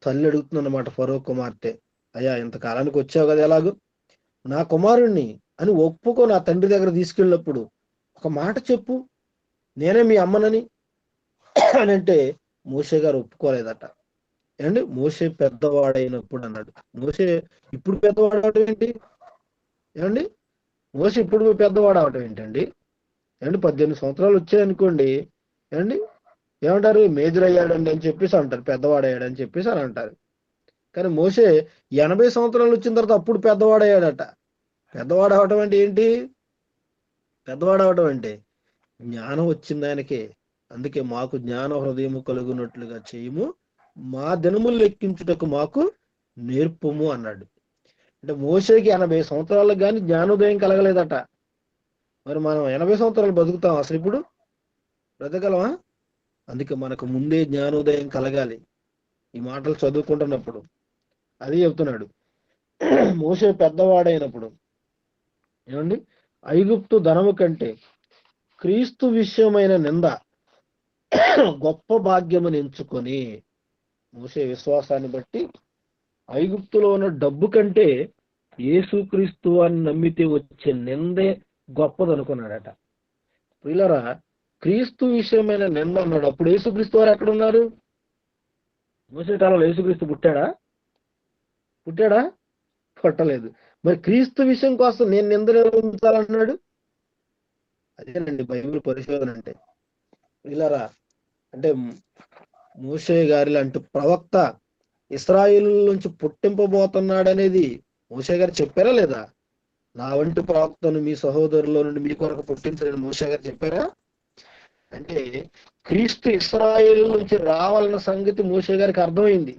తల్లి అడుగుతుందన్నమాట ఫరో కుమార్తె, అయ్యా ఇంతకాలానికి వచ్చావు కదా, ఎలాగూ నా కుమారుణ్ణి అని ఒప్పుకో నా తండ్రి దగ్గర తీసుకెళ్ళినప్పుడు ఒక మాట చెప్పు, నేనే మీ అమ్మనని అని అంటే మోషే గారు ఒప్పుకోలేదట. ఏమండి, మోషే పెద్దవాడైనప్పుడు అన్నాడు. మోషే ఇప్పుడు పెద్దవాడు అవటం ఏంటి? ఏమండి, మోషే ఇప్పుడు పెద్దవాడు అవటం ఏంటండి? ఏమండి, 18 సంవత్సరాలు వచ్చాయనుకోండి, ఏమండి ఏమంటారు, మేజర్ అయ్యాడండి అని చెప్పేసి అంటారు, పెద్దవాడయ్యాడని చెప్పేసి అని అంటారు. కానీ మోషే 80 సంవత్సరాలు వచ్చిన తర్వాత అప్పుడు పెద్దవాడయ్యాడట. పెద్దవాడు అవటం అంటే ఏంటి? పెద్దవాడు అవటం అంటే జ్ఞానం వచ్చింది ఆయనకే. అందుకే మాకు జ్ఞాన హృదయము కలుగునట్లుగా చేయము, మా దినములు లెక్కించుటకు మాకు నేర్పము అన్నాడు. అంటే మోషేకి 80 సంవత్సరాలకు కానీ జ్ఞానోదయం కలగలేదట. మరి మనం 80 సంవత్సరాలు బతుకుతాం అసలు ఇప్పుడు? బ్రతకగలమా? అందుకే మనకు ముందే జ్ఞానోదయం కలగాలి. ఈ మాటలు చదువుకుంటున్నప్పుడు అది చెప్తున్నాడు. మోషే పెద్దవాడైనప్పుడు ఏమండి, ఐగుప్తు ధనము కంటే క్రీస్తు విషయమైన నింద గొప్ప భాగ్యమును ఎంచుకొని, మోషే విశ్వాసాన్ని బట్టి ఐగుప్తులో ఉన్న డబ్బు కంటే యేసుక్రీస్తు అని నమ్మితే వచ్చే నిందే గొప్పది అనుకున్నాడట. ప్రియులారా, క్రీస్తు విషయమైన నింద అన్నాడు. అప్పుడు యేసుక్రీస్తు వారు ఎక్కడ ఉన్నారు? మోషే కాలంలో యేసుక్రీస్తు పుట్టాడా? పుట్టలేదు. మరి క్రీస్తు విషయం కోసం నేను నింద నిర్వహించాలన్నాడు. అదేనండి బైబిల్ పరిశోధన అంటే. ప్రియులారా, అంటే మోషే గారి లాంటి ప్రవక్త ఇశ్రాయేలు నుంచి పుట్టింపబోతున్నాడనేది మోషే గారు చెప్పారా లేదా? నా వంటి ప్రవక్తను మీ సహోదరులో నుండి మీ కొరకు పుట్టించలేని మోషే గారు చెప్పారా? అంటే క్రీస్తు ఇశ్రాయేలు నుంచి రావాలన్న సంగతి మోషే గారికి అర్థమైంది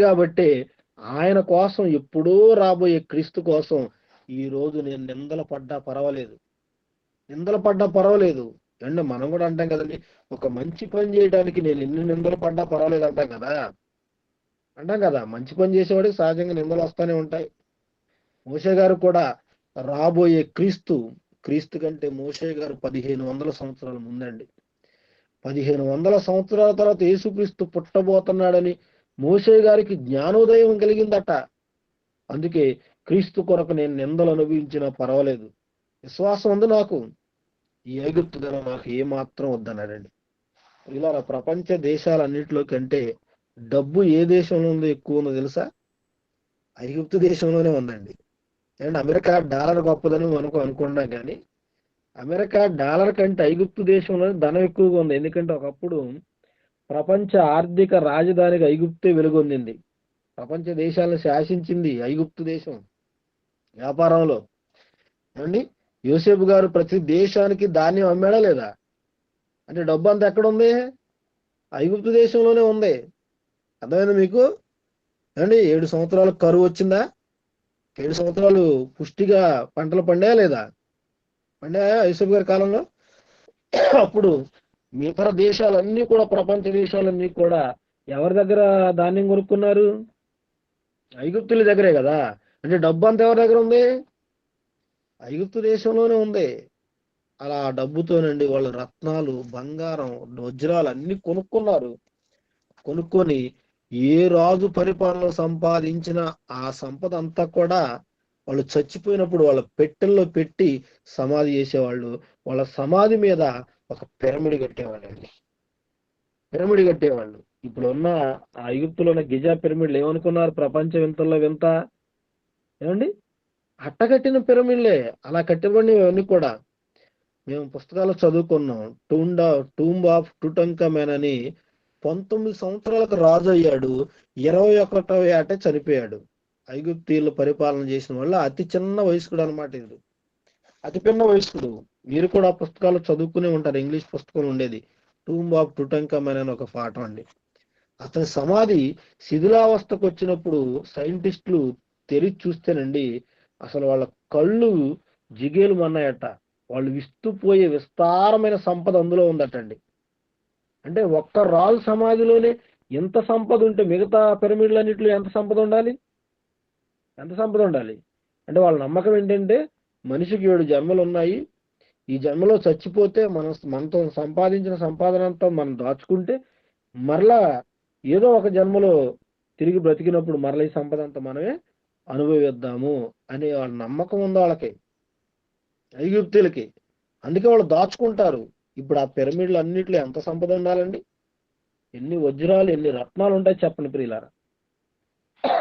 కాబట్టి ఆయన కోసం, ఎప్పుడో రాబోయే క్రీస్తు కోసం ఈ రోజు నేను నిందలు పడ్డా పర్వాలేదు. అండ్ మనం కూడా అంటాం కదండి, ఒక మంచి పని చేయడానికి నేను ఎన్ని నిందలు పడ్డా పర్వాలేదు అంటాం కదా. మంచి పని చేసేవాడికి సహజంగా నిందలు వస్తూనే ఉంటాయి. మోషే గారు కూడా రాబోయే క్రీస్తు కంటే మోషే గారు 1500 సంవత్సరాల ముందండి. 1500 సంవత్సరాల తర్వాత యేసుక్రీస్తు పుట్టబోతున్నాడని మోషే గారికి జ్ఞానోదయం కలిగిందట. అందుకే క్రీస్తు కొరకు నేను నిందలు అనుభవించినా పర్వాలేదు, విశ్వాసం ఉంది నాకు, ఈ ఐగుప్తు ధనం నాకు ఏమాత్రం వద్దన్నాడండి. ఇలా ప్రపంచ దేశాలన్నింటిలో కంటే డబ్బు ఏ దేశంలో ఉందో ఎక్కువ ఉందో తెలుసా? ఐగుప్తు దేశంలోనే ఉందండి. అండ్ అమెరికా డాలర్ గొప్పదని మనకు అనుకున్నాం, కానీ అమెరికా డాలర్ కంటే ఐగుప్తు దేశంలోనే ధనం ఎక్కువగా ఉంది. ఎందుకంటే ఒకప్పుడు ప్రపంచ ఆర్థిక రాజధానిగా ఐగుప్తే వెలుగొందింది. ప్రపంచ దేశాలను శాసించింది ఐగుప్తు దేశం వ్యాపారంలో. ఏమండి, యోసేపు గారు ప్రతి దేశానికి ధాన్యం అమ్మాడా లేదా? అంటే డబ్బు అంతా ఎక్కడ ఉంది? ఐగుప్తు దేశంలోనే ఉంది. అర్థమైంది మీకు? ఏమండి, 7 సంవత్సరాలు కరువు వచ్చిందా? 7 సంవత్సరాలు పుష్టిగా పంటలు పండాయా లేదా? పండాయా యోసేపు గారి కాలంలో? అప్పుడు మిగతా దేశాలన్నీ కూడా, ప్రపంచ దేశాలన్నీ కూడా ఎవరి దగ్గర ధాన్యం కొనుక్కున్నారు? ఐగుప్తుల దగ్గరే కదా. అంటే డబ్బు అంతా ఎవరి దగ్గర ఉంది? ఐగుప్తు దేశంలోనే ఉంది. అలా డబ్బుతోనండి వాళ్ళు రత్నాలు, బంగారం, వజ్రాలు అన్ని కొనుక్కొని ఏ రాజు పరిపాలన సంపాదించిన ఆ సంపద అంతా కూడా వాళ్ళు చచ్చిపోయినప్పుడు వాళ్ళ పెట్టెల్లో పెట్టి సమాధి చేసేవాళ్ళు. వాళ్ళ సమాధి మీద ఒక పిరమిడ్ కట్టేవాళ్ళు. ఇప్పుడు ఉన్న ఆ ఐగుప్తులో ఉన్న గిజా పిరమిడ్లు ఏమనుకున్నారు? ప్రపంచ వింతల్లో వింత. ఏమండి, అట్టకట్టిన పిరమిడ్లే, అలా కట్టబడినవన్నీ కూడా మేము పుస్తకాలు చదువుకున్నాం. టూంబ్ ఆఫ్ టుటంఖమెన్ అని 19 సంవత్సరాలకు రాజు అయ్యాడు, 21వ ఏట చనిపోయాడు. ఐగుప్తీయులు పరిపాలన చేసిన వల్ల అతి చిన్న వయస్కుడు అనమాట ఇది, అతి చిన్న వయస్కుడు. మీరు కూడా పుస్తకాలు చదువుకునే ఉంటారు, ఇంగ్లీష్ పుస్తకం ఉండేది, టూంబ్ ఆఫ్ టుటంఖామెన్ అనే ఒక పాఠం అండి. అతని సమాధి శిథిలావస్థకు వచ్చినప్పుడు సైంటిస్టులు తెరిచి చూస్తేనండి అసలు వాళ్ళ కళ్ళు జిగేలు మన్నాయట. వాళ్ళు విస్తుపోయే విస్తారమైన సంపద అందులో ఉందటండి. అంటే ఒక్క రాజు సమాధిలోనే ఎంత సంపద ఉంటే మిగతా పిరమిడ్లన్నింటిలో ఎంత సంపద ఉండాలి, ఎంత సంపద ఉండాలి? అంటే వాళ్ళ నమ్మకం ఏంటంటే మనిషికి 7 జన్మలు ఉన్నాయి, ఈ జన్మలో చచ్చిపోతే మనతో సంపాదించిన సంపాదన అంతా మనం దాచుకుంటే మరలా ఏదో ఒక జన్మలో తిరిగి బ్రతికినప్పుడు మరలా ఈ సంపద అంతా మనమే అనుభవిద్దాము అనే వాళ్ళ నమ్మకం ఉంది వాళ్ళకి, ఐగుప్తులకి. అందుకే వాళ్ళు దాచుకుంటారు. ఇప్పుడు ఆ పిరమిడ్లు అన్నింటిలో ఎంత సంపద ఉండాలండి? ఎన్ని వజ్రాలు ఎన్ని రత్నాలు ఉంటాయి చెప్పండి ప్రియులారా.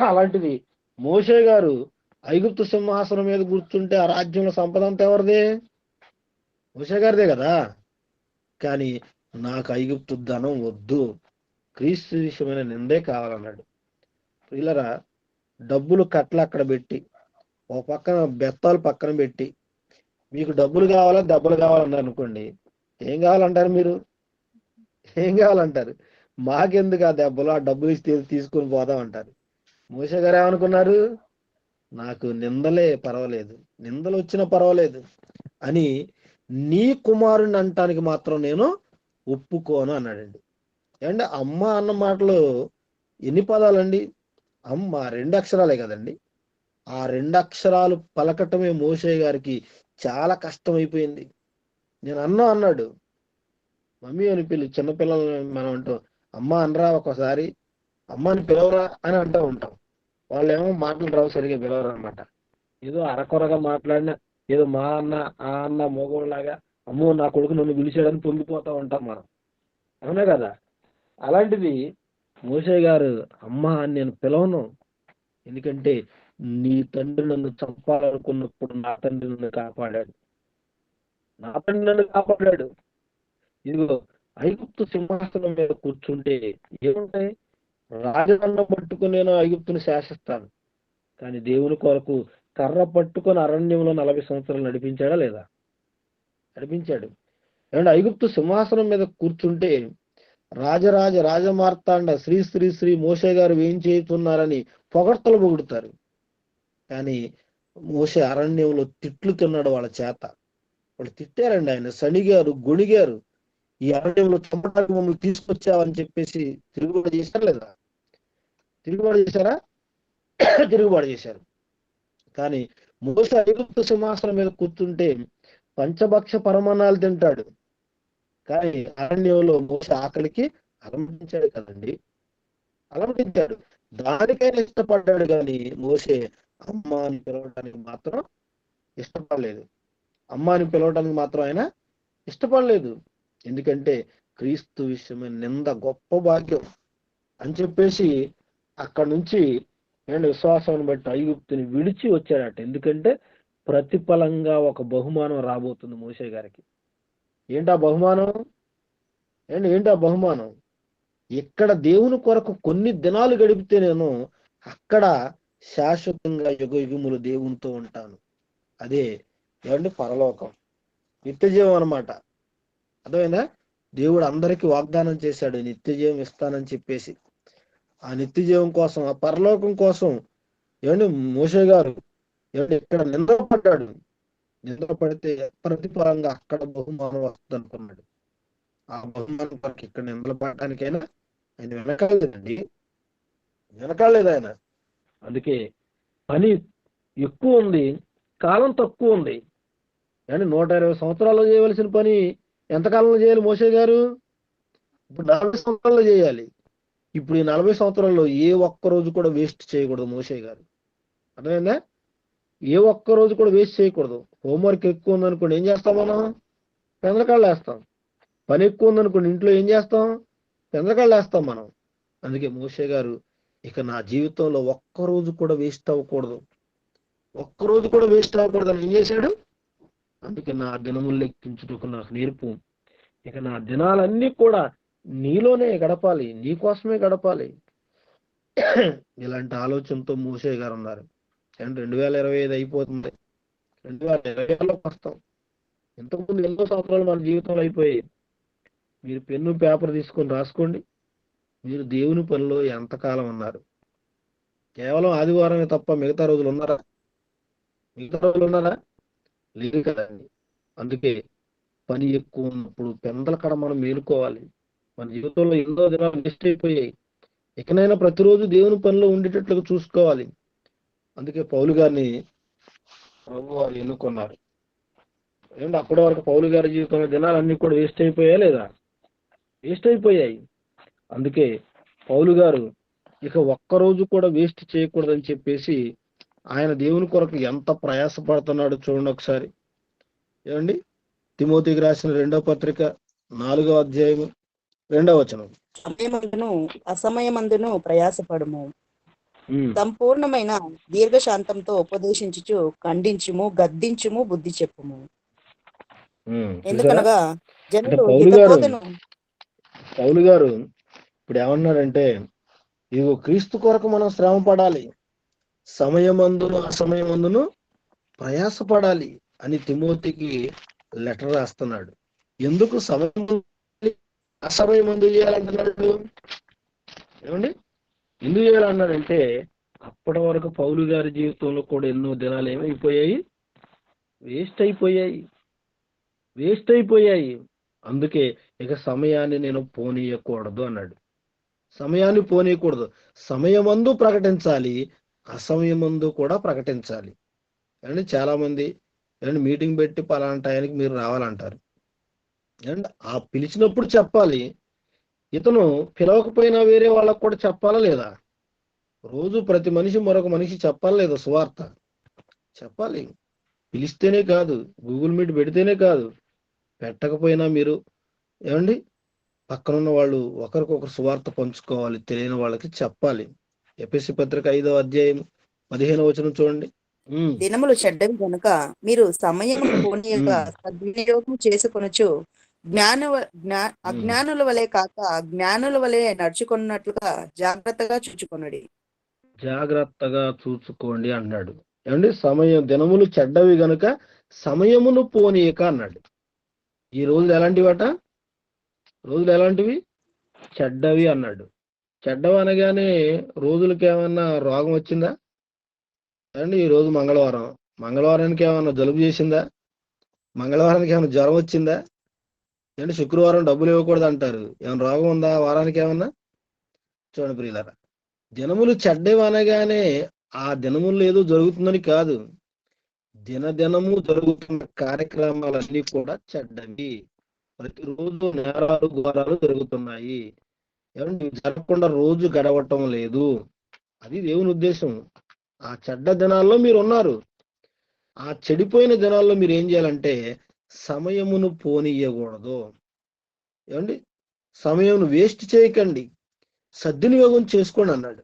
అలాంటిది మోషే గారు ఐగుప్తు సింహాసనం మీద కూర్చుంటే ఆ రాజ్యంలో సంపద అంతా ఎవరిదే? మోషే గారిదే కదా. కానీ నాకు ఐగుప్తు ధనం వద్దు, క్రీస్తు విషయమైన నిందే కావాలన్నాడు. ప్రియులారా, డబ్బులు కట్టలు అక్కడ పెట్టి ఒక పక్కన బెత్తాలు పక్కన పెట్టి మీకు డబ్బులు కావాలా దెబ్బలు కావాలన్నారు అనుకోండి, ఏం కావాలంటారు మీరు? ఏం కావాలంటారు? మాకెందుకు ఆ దెబ్బలు, ఆ డబ్బులు ఇస్తే తీసుకొని పోదాం అంటారు. మోషే గారు ఏమనుకున్నారు? నాకు నిందలే పర్వాలేదు, నిందలు వచ్చినా పర్వాలేదు అని నీ కుమారుని అంటానికి మాత్రం నేను ఒప్పుకోను అన్నాడండి. అండ్ అమ్మ అన్న మాటలో ఎన్ని పదాలండి? అమ్మ 2 అక్షరాలే కదండి. ఆ 2 అక్షరాలు పలకటమే మోషే గారికి చాలా కష్టం అయిపోయింది. నేను అన్నాడు. మమ్మీ అని చిన్నపిల్లలు మనం అంటాం, అమ్మ అనరా ఒకసారి, అమ్మ అని పిలవరా అని అంటూ ఉంటాం. వాళ్ళేమో మాటలు రావు, సరిగా పిలవరు అనమాట. ఏదో అరకొరగా మాట్లాడిన ఏదో మా అన్న ఆ అన్న మోగోళ్ళలాగా అమ్మో నా కొడుకు నన్ను పిలిచాడని పొంగిపోతూ ఉంటాం మనం, అవునా కదా? అలాంటిది మోషే గారు అమ్మ అని నేను పిలవను, ఎందుకంటే నీ తండ్రి నన్ను చంపాలనుకున్నప్పుడు నా తండ్రి నన్ను కాపాడాడు, నా తండ్రి నన్ను కాపాడాడు. ఇదిగో ఐగుప్తు సింహాసనం మీద కూర్చుంటే ఏముంటాయి? రాజదండం పట్టుకుని నేను ఐగుప్తుని శాసిస్తాను. కానీ దేవుని కొరకు కర్ర పట్టుకొని అరణ్యంలో 40 సంవత్సరాలు నడిపించాడా లేదా? నడిపించాడు. ఏమంటే ఐగుప్తు సింహాసనం మీద కూర్చుంటే రాజమార్తాండ శ్రీ మోషే గారు ఏం చేస్తున్నారని పొగడ్తలు పొగుడుతారు. కానీ మోషే అరణ్యంలో తిట్లు తిన్నాడు వాళ్ళ చేత. వాళ్ళు తిట్టారండి, ఆయన సణిగారు, గొణిగారు. ఈ అరణ్యంలో చంపడానికి మమ్మల్ని తీసుకొచ్చావని చెప్పేసి తిరుగుబాటు చేశారు లేదా? తిరుగుబాటు చేశారా? తిరుగుబాటు చేశారు. కానీ మోషే ఐగుప్తు సింహాసనం మీద కూర్చుంటే పంచభక్ష పరమాణాలు తింటాడు. కానీ అరణ్యంలో మోషే ఆకలికి అలమటించాడు కదండి, అలమటించాడు. దానికైనా ఇష్టపడ్డాడు, కానీ మోషే అమ్మ అని పిలవడానికి మాత్రం ఇష్టపడలేదు. అమ్మ అని పిలవడానికి మాత్రం ఆయన ఇష్టపడలేదు. ఎందుకంటే క్రీస్తు విషయమైన నింద గొప్ప భాగ్యం అని చెప్పేసి అక్కడి నుంచి నేను విశ్వాసాన్ని బట్టి ఐగుప్తుని విడిచి వచ్చాడట. ఎందుకంటే ప్రతిఫలంగా ఒక బహుమానం రాబోతుంది మోషే గారికి. ఏంటా బహుమానం? ఏంటా బహుమానం? ఇక్కడ దేవుని కొరకు కొన్ని దినాలు గడిపితే నేను అక్కడ శాశ్వతంగా యుగములు దేవునితో ఉంటాను. అదే ఏమంటే పరలోకం, నిత్యజీవం అన్నమాట. అర్థమైందా? దేవుడు అందరికీ వాగ్దానం చేశాడు నిత్యజీవం ఇస్తానని చెప్పేసి. ఆ నిత్యజీవం కోసం, ఆ పరలోకం కోసం ఏమంటే మోషే గారు ఇక్కడ నిందపడ్డాడు. నిందపడితే ప్రతిఫలంగా అక్కడ బహుమానం వస్తుంది అనుకున్నాడు. ఆ బహుమానం కొరకు ఇక్కడ నిందలు పడటానికైనా ఆయన వెనకాలేదండి, వెనకాలేదు ఆయన. అందుకే పని ఎక్కువ ఉంది, కాలం తక్కువ ఉంది. కానీ 120 సంవత్సరాల్లో చేయవలసిన పని ఎంతకాలంలో చేయాలి మోషే గారు? ఇప్పుడు 40 సంవత్సరాల్లో చేయాలి. ఇప్పుడు ఈ 40 సంవత్సరాల్లో ఏ ఒక్క రోజు కూడా వేస్ట్ చేయకూడదు మోషే గారు. అర్థమైందా? ఏ ఒక్క రోజు కూడా వేస్ట్ చేయకూడదు. హోంవర్క్ ఎక్కువ ఉందనుకోండి ఏం చేస్తాం మనం? పెందలకాళ్ళు వేస్తాం. పని ఎక్కువ ఉందనుకోండి ఇంట్లో ఏం చేస్తాం? పెందలకాళ్ళు వేస్తాం మనం. అందుకే మోషే గారు ఇక నా జీవితంలో ఒక్కరోజు కూడా వేస్ట్ అవ్వకూడదు, ఒక్కరోజు కూడా వేస్ట్ అవ్వకూడదు అని ఏం చేశాడు? అందుకే నా దినములు లెక్కించుటకు నాకు నేర్పు. ఇక నా దినాలన్నీ కూడా నీలోనే గడపాలి, నీ కోసమే గడపాలి. ఇలాంటి ఆలోచనతో మూసే గారు ఉన్నారు. 2025 అయిపోతుంది, 2026లోకి వస్తాం. ఇంతకుముందు ఎన్నో సంవత్సరాలు మన జీవితంలో అయిపోయాయి. మీరు పెన్ను పేపర్ తీసుకొని రాసుకోండి, మీరు దేవుని పనిలో ఎంతకాలం ఉన్నారు. కేవలం ఆదివారమే తప్ప మిగతా రోజులు ఉన్నారా? లేదు కదండి. అందుకే పని ఎక్కువ ఉన్నప్పుడు పెందల కడ మనం మేలుకోవాలి. మన జీవితంలో ఎన్నో దినాలు వేస్ట్ అయిపోయాయి. ఇకనైనా ప్రతిరోజు దేవుని పనిలో ఉండేటట్లుగా చూసుకోవాలి. అందుకే పౌలు గారిని ప్రభు వారు ఎన్నుకున్నారు. అప్పటి వరకు పౌలు గారి జీవితంలో దినాలన్నీ కూడా వేస్ట్ అయిపోయాయా లేదా? వేస్ట్ అయిపోయాయి. అందుకే పౌలు గారు ఇక ఒక్కరోజు కూడా వేస్ట్ చేయకూడదని చెప్పేసి ఆయన దేవుని కొరకు ఎంత ప్రయాసపడుతున్నాడో చూడండి ఒకసారి. తిమోతికి రాసిన 2వ పత్రిక 4వ అధ్యాయము 2వ వచనం. సమయమందును అసమయమందును ప్రయాసపడము, సంపూర్ణమైన దీర్ఘశాంతంతో ఉపదేశించుచు ఖండించుము, గద్దించుము, బుద్ధి చెప్పుము. ఎందుకనగా జనులు పౌలు గారు ఇప్పుడు ఏమన్నాడంటే, ఇదిగో క్రీస్తు కొరకు మనం శ్రమ పడాలి, సమయమందును అసమయమందును ప్రయాసపడాలి అని తిమోతికి లెటర్ రాస్తున్నాడు. ఎందుకు సమయం అసమయమందు చేయాలంటున్నాడు? ఎందుకు చేయాలన్నాడంటే, అప్పటి వరకు పౌలు గారి జీవితంలో కూడా ఎన్నో దినాలు ఏమైపోయాయి? వేస్ట్ అయిపోయాయి. అందుకే ఇక సమయాన్ని నేను పోనీయకూడదు అన్నాడు. సమయాన్ని పోనీయకూడదు. సమయమందు ప్రకటించాలి, అసమయమందు కూడా ప్రకటించాలి. చాలా మంది మీటింగ్ పెట్టి పలానా టైంకి మీరు రావాలంటారు. ఆ పిలిచినప్పుడు చెప్పాలి. ఇతను పిలవకపోయినా వేరే వాళ్ళకు కూడా చెప్పాలా లేదా? రోజు ప్రతి మనిషి మరొక మనిషి చెప్పాలా లేదా? సువార్త చెప్పాలి. పిలిస్తేనే కాదు, గూగుల్ మీట్ పెడితేనే కాదు, పెట్టకపోయినా మీరు పక్కనున్న వాళ్ళు ఒకరికొకరు సువార్త పంచుకోవాలి, తెలియని వాళ్ళకి చెప్పాలి. ఎఫెసీ పత్రిక 5వ అధ్యాయం 15వ వచనం చూడండి. దినములు చెడ్డవి గనుక మీరు సమయం పోనీయక సద్వినియోగం చేసుకొనొచ్చు అజ్ఞానుల వలె కాక జ్ఞానుల వలె నడుచుకున్నట్లుగా జాగ్రత్తగా చూసుకోండి అన్నాడు. దినములు చెడ్డవి గనుక సమయమును పోనీయక అన్నాడు. ఈ రోజులు ఎలాంటివి? చెడ్డవి అన్నాడు. చెడ్డవి అనగానే రోజులకి ఏమన్నా రోగం వచ్చిందా? ఈ రోజు మంగళవారానికి ఏమన్నా జలుబు చేసిందా? మంగళవారానికి ఏమైనా జ్వరం వచ్చిందా? శుక్రవారం డబ్బులు ఇవ్వకూడదు అంటారు. ఏమైనా రోగం ఉందా వారానికి ఏమన్నా? చూడండి ప్రియులారా, దినములు చెడ్డవి అనగానే ఆ దినములు ఏదో జరుగుతుందని కాదు. దినదినము జరుగుతున్న కార్యక్రమాలన్నీ కూడా చెడ్డవి. ప్రతిరోజు నేరాలు ఘోరాలు జరుగుతున్నాయి. జరగకుండా రోజు గడవటం లేదు. అది దేవుని ఉద్దేశం. ఆ చెడ్డ దినాల్లో మీరు ఉన్నారు. ఆ చెడిపోయిన దినాల్లో మీరు ఏం చేయాలంటే సమయమును పోనీయకూడదు. సమయం వేస్ట్ చేయకండి, సద్వినియోగం చేసుకోండి అన్నాడు.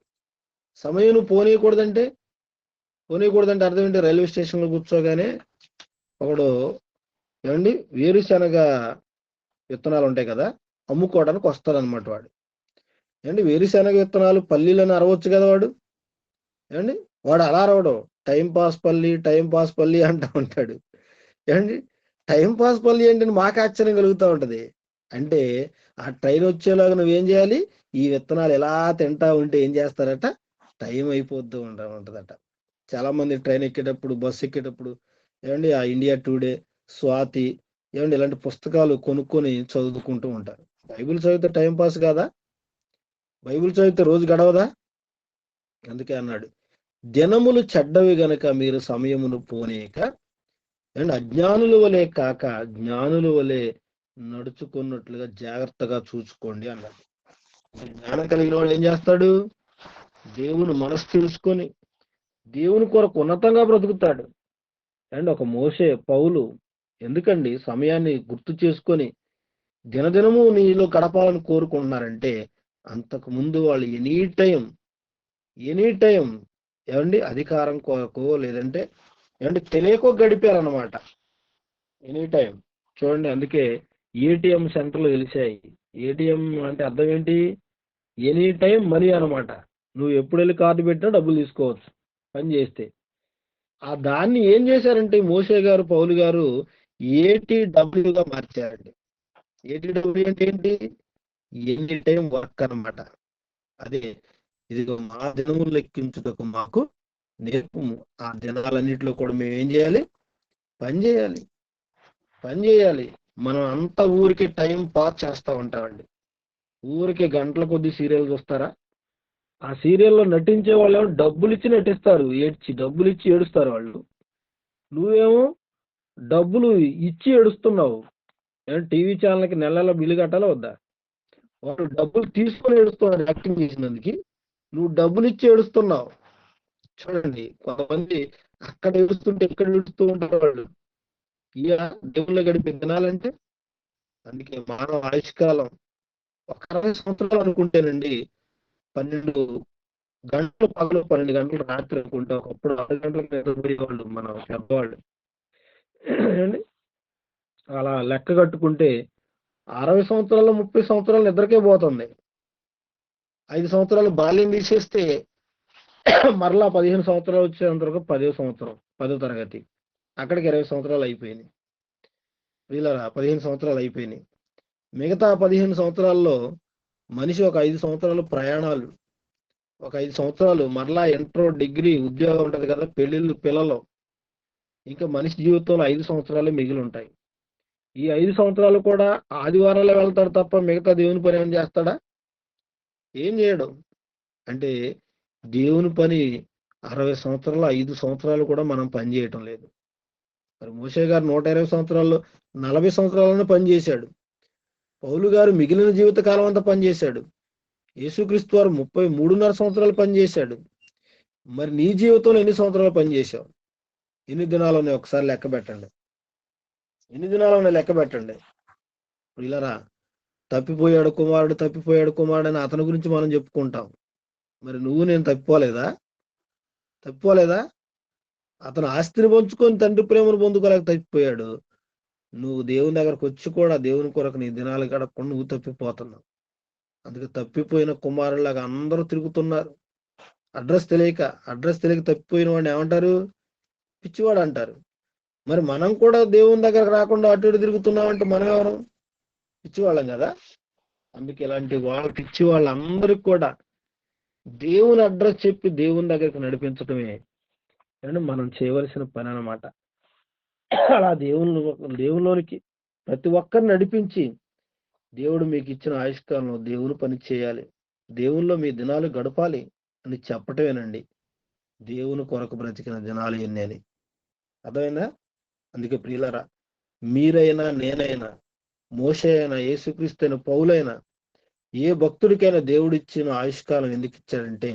సమయం పోనీయకూడదంటే అర్థం ఏంటి? రైల్వే స్టేషన్లో కూర్చోగానే ఒకడు వేరుశనగ విత్తనాలు ఉంటాయి కదా, అమ్ముకోవడానికి వస్తాడనమాట వాడు. వేరుశనగ విత్తనాలు పల్లీలను అరవచ్చు కదా వాడు. వాడు అలా అరవడం, టైం పాస్ పల్లి అంటూ ఉంటాడు. టైం పాస్ పల్లి అంటే మాకు ఆశ్చర్యం కలుగుతూ ఉంటది. అంటే ఆ ట్రైన్ వచ్చేలాగా నువ్వేం చేయాలి? ఈ విత్తనాలు ఎలా తింటా ఉంటే ఏం చేస్తారట? టైం అయిపోతూ ఉంటదట. చాలా మంది ట్రైన్ ఎక్కేటప్పుడు, బస్సు ఎక్కేటప్పుడు ఆ ఇండియా టుడే, స్వాతి ఇలాంటి పుస్తకాలు కొనుక్కొని చదువుకుంటూ ఉంటారు. బైబిల్ చదివితే టైం పాస్ కాదా? బైబిల్ చదివితే రోజు గడవదా? అందుకే అన్నాడు, దినములు చెడ్డవి గనక మీరు సమయమును పోనీయక అజ్ఞానుల వలె కాక జ్ఞానుల వలె నడుచుకున్నట్లుగా జాగ్రత్తగా చూసుకోండి అన్నాడు. జ్ఞానం కలిగిన వాడు ఏం చేస్తాడు? దేవుని మనసు తెలుసుకొని దేవుని కొరకు ఉన్నతంగా బ్రతుకుతాడు. ఒక మోషే, పౌలు ఎందుకండి సమయాన్ని గుర్తు చేసుకొని దినదినము నీలో గడపాలని కోరుకుంటున్నారంటే అంతకు ముందు వాళ్ళు ఎనీ టైం అధికారం కొరకు లేదంటే తెలియకో గడిపారన్నమాట. ఎనీ టైం చూడండి. అందుకే ఏటీఎం సెంటర్లు తెలిసాయి. ఏటీఎం అంటే అర్థం ఏంటి? ఎనీ టైం మనీ అనమాట. నువ్వు ఎప్పుడు వెళ్ళి కార్డు పెట్టినా డబ్బులు తీసుకోవచ్చు పని చేస్తే. ఆ దాన్ని ఏం చేశారంటే మోషే గారు, పౌలు గారు ATWగా మార్చారండి. ATW అంటే ఏంటి? ఎనీ టైం వర్క్ అన్నమాట. అదే ఇదిగో మా దినములు లెక్కించుటకు మాకు నేర్పుము. ఆ దినాలన్నింటిలో కూడా మేము ఏం చేయాలి? పని చేయాలి. పని చేయాలి. మనం అంతా ఊరికి టైం పాస్ చేస్తూ ఉంటామండి. ఊరికి గంటల కొద్ది సీరియల్ చూస్తారా? ఆ సీరియల్లో నటించే వాళ్ళు ఏమో డబ్బులు ఇచ్చి నటిస్తారు, డబ్బులు ఇచ్చి ఏడుస్తారు వాళ్ళు. నువ్వేమో డబ్బులు ఇచ్చి ఏడుస్తున్నావు. టీవీ ఛానల్కి నెల బిల్లు కట్టాలా వద్దా? వాళ్ళు డబ్బులు తీసుకొని ఏడుస్తున్నారు యాక్టింగ్ చేసినందుకు. నువ్వు డబ్బులు ఇచ్చి ఏడుస్తున్నావు. చూడండి, కొంతమంది అక్కడ ఏడుస్తుంటే ఎక్కడ ఏడుస్తూ ఉంటారు వాళ్ళు. ఇక దేవుళ్ళు గడిపే దినాలంటే అందుకే మానవ ఆయుష్కాలం ఒక 60 సంవత్సరాలు అనుకుంటేనండి 12 గంటలు పగలు 12 గంటలు రాత్రి అనుకుంటే ఒకప్పుడు 6 గంటలకు నిద్రపోయేవాళ్ళు మన పెద్దవాళ్ళు. అలా లెక్క కట్టుకుంటే 60 సంవత్సరాలు 30 సంవత్సరాలు నిద్రకే పోతుంది. 5 సంవత్సరాలు బాల్యం తీసేస్తే మరలా 15 సంవత్సరాలు వచ్చేంత వరకు 10వ తరగతి, అక్కడికి 20 సంవత్సరాలు అయిపోయినాయి. వీళ్ళరా 15 సంవత్సరాలు అయిపోయినాయి. మిగతా 15 సంవత్సరాల్లో మనిషి ఒక 5 సంవత్సరాలు ప్రయాణాలు, ఒక 5 సంవత్సరాలు మరలా ఇంటర్, డిగ్రీ, ఉద్యోగం ఉంటది కదా, పెళ్ళిళ్ళు, పిల్లలు. ఇంకా మనిషి జీవితంలో 5 సంవత్సరాలు మిగిలి ఉంటాయి. ఈ 5 సంవత్సరాలు కూడా ఆదివారాలే వెళ్తాడు తప్ప మిగతా దేవుని పని ఏం చేస్తాడా? ఏం చేయడం. అంటే దేవుని పని 60 సంవత్సరాలు 5 సంవత్సరాలు కూడా మనం పని చేయటం లేదు. మరి మోషే గారు 120 సంవత్సరాల్లో 40 సంవత్సరాలను పనిచేశాడు. పౌలు గారు మిగిలిన జీవిత కాలం అంతా పనిచేశాడు. యేసుక్రీస్తు వారు 33.5 సంవత్సరాలు పనిచేశాడు. మరి నీ జీవితంలో ఎన్ని సంవత్సరాలు పనిచేశావు? ఎన్ని దినాలు ఉన్నాయి? ఒకసారి లెక్క పెట్టండి. ఎన్ని దినాలు ఉన్నాయి లెక్క పెట్టండి. ఇలారా తప్పిపోయాడు కుమారుడు అని అతని గురించి మనం చెప్పుకుంటాం. మరి నువ్వు నేను తప్పిపోలేదా? అతను ఆస్తిని పంచుకొని తండ్రి ప్రేమను పొందుకోలేక తప్పిపోయాడు. నువ్వు దేవుని దగ్గరకు వచ్చి కూడా దేవుని కొరకు నీ దినాలు గడపకుండా నువ్వు తప్పిపోతున్నావు. అందుకే తప్పిపోయిన కుమారులాగా అందరూ తిరుగుతున్నారు. అడ్రస్ తెలియక తప్పిపోయిన వాడిని ఏమంటారు? పిచ్చివాడు అంటారు. మరి మనం కూడా దేవుని దగ్గరకు రాకుండా అటు ఇటు తిరుగుతున్నామంటే మనం ఎవరు? పిచ్చివాళ్ళం కదా. అందుకే ఇలాంటి పిచ్చి వాళ్ళందరికీ కూడా దేవుని అడ్రస్ చెప్పి దేవుని దగ్గరికి నడిపించటమే మనం చేయవలసిన పని అన్నమాట. అలా దేవునిలోనికి ప్రతి ఒక్కరిని నడిపించి దేవుడు మీకు ఇచ్చిన ఆయుష్కాలంలో దేవుని పని చేయాలి, దేవునిలో మీ దినాలు గడపాలి అని చెప్పటమేనండి దేవుని కొరకు బ్రతికిన దినాలు ఎన్ని అని. అర్థమైందా? అందుకే ప్రియులరా, మీరైనా నేనైనా మోషే అయినా యేసుక్రీస్తు అయినా పౌలైనా ఏ భక్తుడికైనా దేవుడు ఇచ్చిన ఆయుష్కాలం ఎందుకు ఇచ్చాడంటే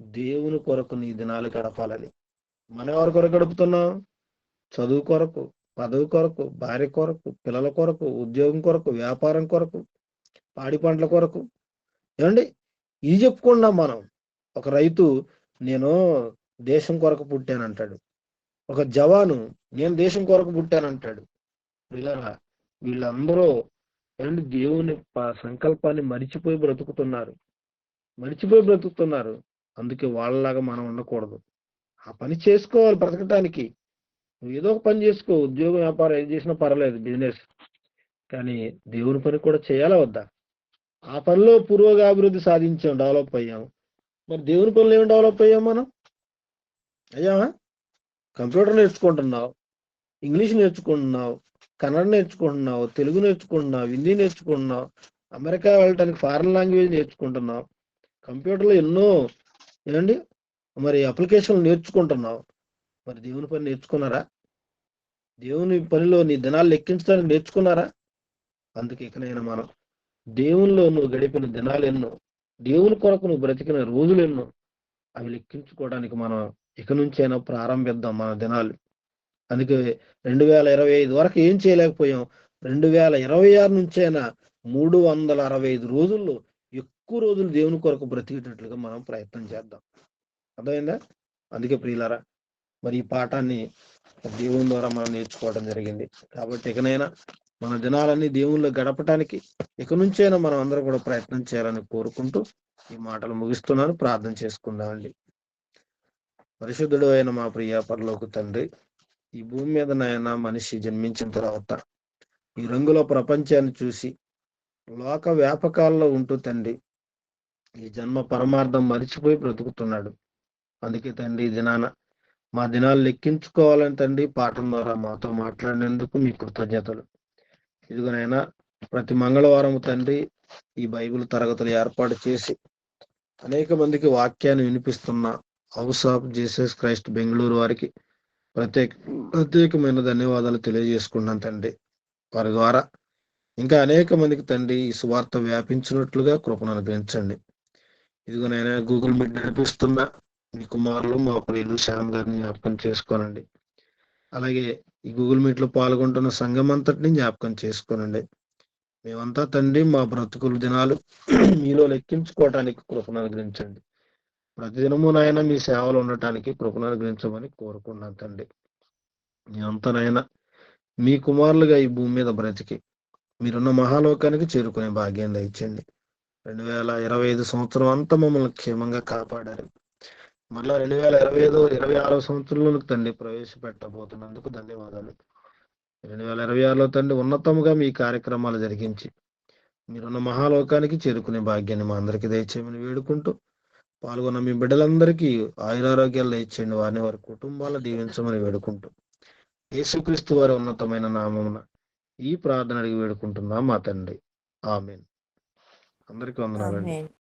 దేవుని కొరకు నీ దినాలు గడపాలని. మనం ఎవరి కొరకు గడుపుతున్నాం? చదువు కొరకు, పదవి కొరకు, భార్య కొరకు, పిల్లల కొరకు, ఉద్యోగం కొరకు, వ్యాపారం కొరకు, పాడి పంటల కొరకు. ఏమండి ఇది చెప్పుకున్నాం మనం. ఒక రైతు నేను దేశం కొరకు పుట్టానంటాడు. ఒక జవాను నేను దేశం కొరకు పుట్టానంటాడు. వీళ్ళందరూ ఏమండి దేవుని సంకల్పాన్ని మరిచిపోయి బ్రతుకుతున్నారు. అందుకే వాళ్ళలాగా మనం ఉండకూడదు. ఆ పని చేసుకోవాలి బ్రతకటానికి. నువ్వు ఏదో ఒక పని చేసుకో, ఉద్యోగం, వ్యాపారం ఏది చేసినా పర్వాలేదు, బిజినెస్. కానీ దేవుని పని కూడా చేయాలా వద్దా? ఆ పనిలో పురోగాభివృద్ధి సాధించాం, డెవలప్ అయ్యాం. మరి దేవుని పనులు ఏమి డెవలప్ అయ్యాం మనం? అయ్యామా? కంప్యూటర్ నేర్చుకుంటున్నావు, ఇంగ్లీష్ నేర్చుకుంటున్నావు, కన్నడ నేర్చుకుంటున్నావు, తెలుగు నేర్చుకుంటున్నావు, హిందీ నేర్చుకుంటున్నావు, అమెరికా వెళ్ళటానికి ఫారెన్ లాంగ్వేజ్ నేర్చుకుంటున్నావు, కంప్యూటర్లో ఎన్నో ఏమండి మరి అప్లికేషన్లు నేర్చుకుంటున్నావు. మరి దేవుని పని నేర్చుకున్నారా? దేవుని పనిలో నీ దినాలు లెక్కించడానికి నేర్చుకున్నారా? అందుకే ఇకనైనా మనం దేవునిలో నువ్వు గడిపిన దినాలు ఎన్నో, దేవుని కొరకు నువ్వు బ్రతికిన రోజులు ఎన్నో, అవి లెక్కించుకోవడానికి మనం ఇక నుంచైనా ప్రారంభిద్దాం మన దినాలు. అందుకే 2025 వరకు ఏం చేయలేకపోయాం. 2026 నుంచైనా 365 రోజుల్లో ఎక్కువ రోజులు దేవుని కొరకు బ్రతికేటట్లుగా మనం ప్రయత్నం చేద్దాం. అర్థమైందా? అందుకే ప్రియులారా, మరి ఈ పాఠాన్ని దేవుని ద్వారా మనం నేర్చుకోవడం జరిగింది. కాబట్టి ఇకనైనా మన దినాలన్నీ దేవుళ్ళు గడపటానికి ఇక నుంచైనా మనం అందరూ కూడా ప్రయత్నం చేయాలని కోరుకుంటూ ఈ మాటలు ముగిస్తున్నాను. ప్రార్థన చేసుకుందామండి. పరిశుద్ధుడు అయిన మా ప్రియ పరలోక తండ్రి, ఈ భూమి మీద నాయన మనిషి జన్మించిన తర్వాత ఈ రంగుల ప్రపంచాన్ని చూసి లోక వ్యాపకాల్లో ఉంటూ తండ్రి ఈ జన్మ పరమార్థం మరిచిపోయి బ్రతుకుతున్నాడు. అందుకే తండ్రి ఈ దినాన మా దినాలు లెక్కించుకోవాలని తండ్రి పాఠం ద్వారా మాతో మాట్లాడినందుకు మీ కృతజ్ఞతలు. ఇదిగోనైనా ప్రతి మంగళవారం తండ్రి ఈ బైబిల్ తరగతులు ఏర్పాటు చేసి అనేక మందికి వాక్యాన్ని వినిపిస్తున్న house of Jesus Christ Bengaluru వారికి ప్రత్యేకమైన ధన్యవాదాలు తెలియజేసుకున్నాను తండ్రి. వారి ద్వారా ఇంకా అనేక మందికి తండ్రి ఈ సువార్త వ్యాపించినట్లుగా కృపను అనుగ్రహించండి. ఇదిగోనైనా గూగుల్ మీట్ నడిపిస్తున్న మీ కుమారులు మా ప్రియులు శ్యామ్ గారిని జ్ఞాపకం చేసుకోనండి. అలాగే ఈ గూగుల్ మీట్ లో పాల్గొంటున్న సంఘం అంతటిని జ్ఞాపకం చేసుకోనండి. మేమంతా తండ్రి మా బ్రతుకుల దినాలు మీలో లెక్కించుకోవటానికి కృపను అనుగ్రహించండి. ప్రతిదినము నాయన మీ సేవలు ఉండటానికి కృపను అనుగ్రహించమని కోరుకున్నాను తండ్రి. మేమంతానైనా మీ కుమారులుగా ఈ భూమి మీద బ్రతికి మీరున్న మహాలోకానికి చేరుకునే భాగ్యం దయచేయండి. 2025 సంవత్సరం అంతా మమ్మల్ని క్షేమంగా కాపాడారు. మళ్ళా 2026 సంవత్సరంలో తండ్రి ప్రవేశపెట్టబోతున్నందుకు ధన్యవాదాలు. 2026లో తండ్రి ఉన్నతముగా మీ కార్యక్రమాలు జరిగించి మీరున్న మహాలోకానికి చేరుకునే భాగ్యాన్ని మా అందరికీ దయచేయమని వేడుకుంటూ పాల్గొన్న మీ బిడ్డలందరికీ ఆయురారోగ్యాలు దయచేయండి. వారిని వారి కుటుంబాలు దీవించమని వేడుకుంటూ యేసుక్రీస్తు వారి ఉన్నతమైన నామమున ఈ ప్రార్థన అడిగి వేడుకుంటున్నాం మా తండ్రి. ఆమేన్. అందరికీ వందనాలండి. ఆమేన్.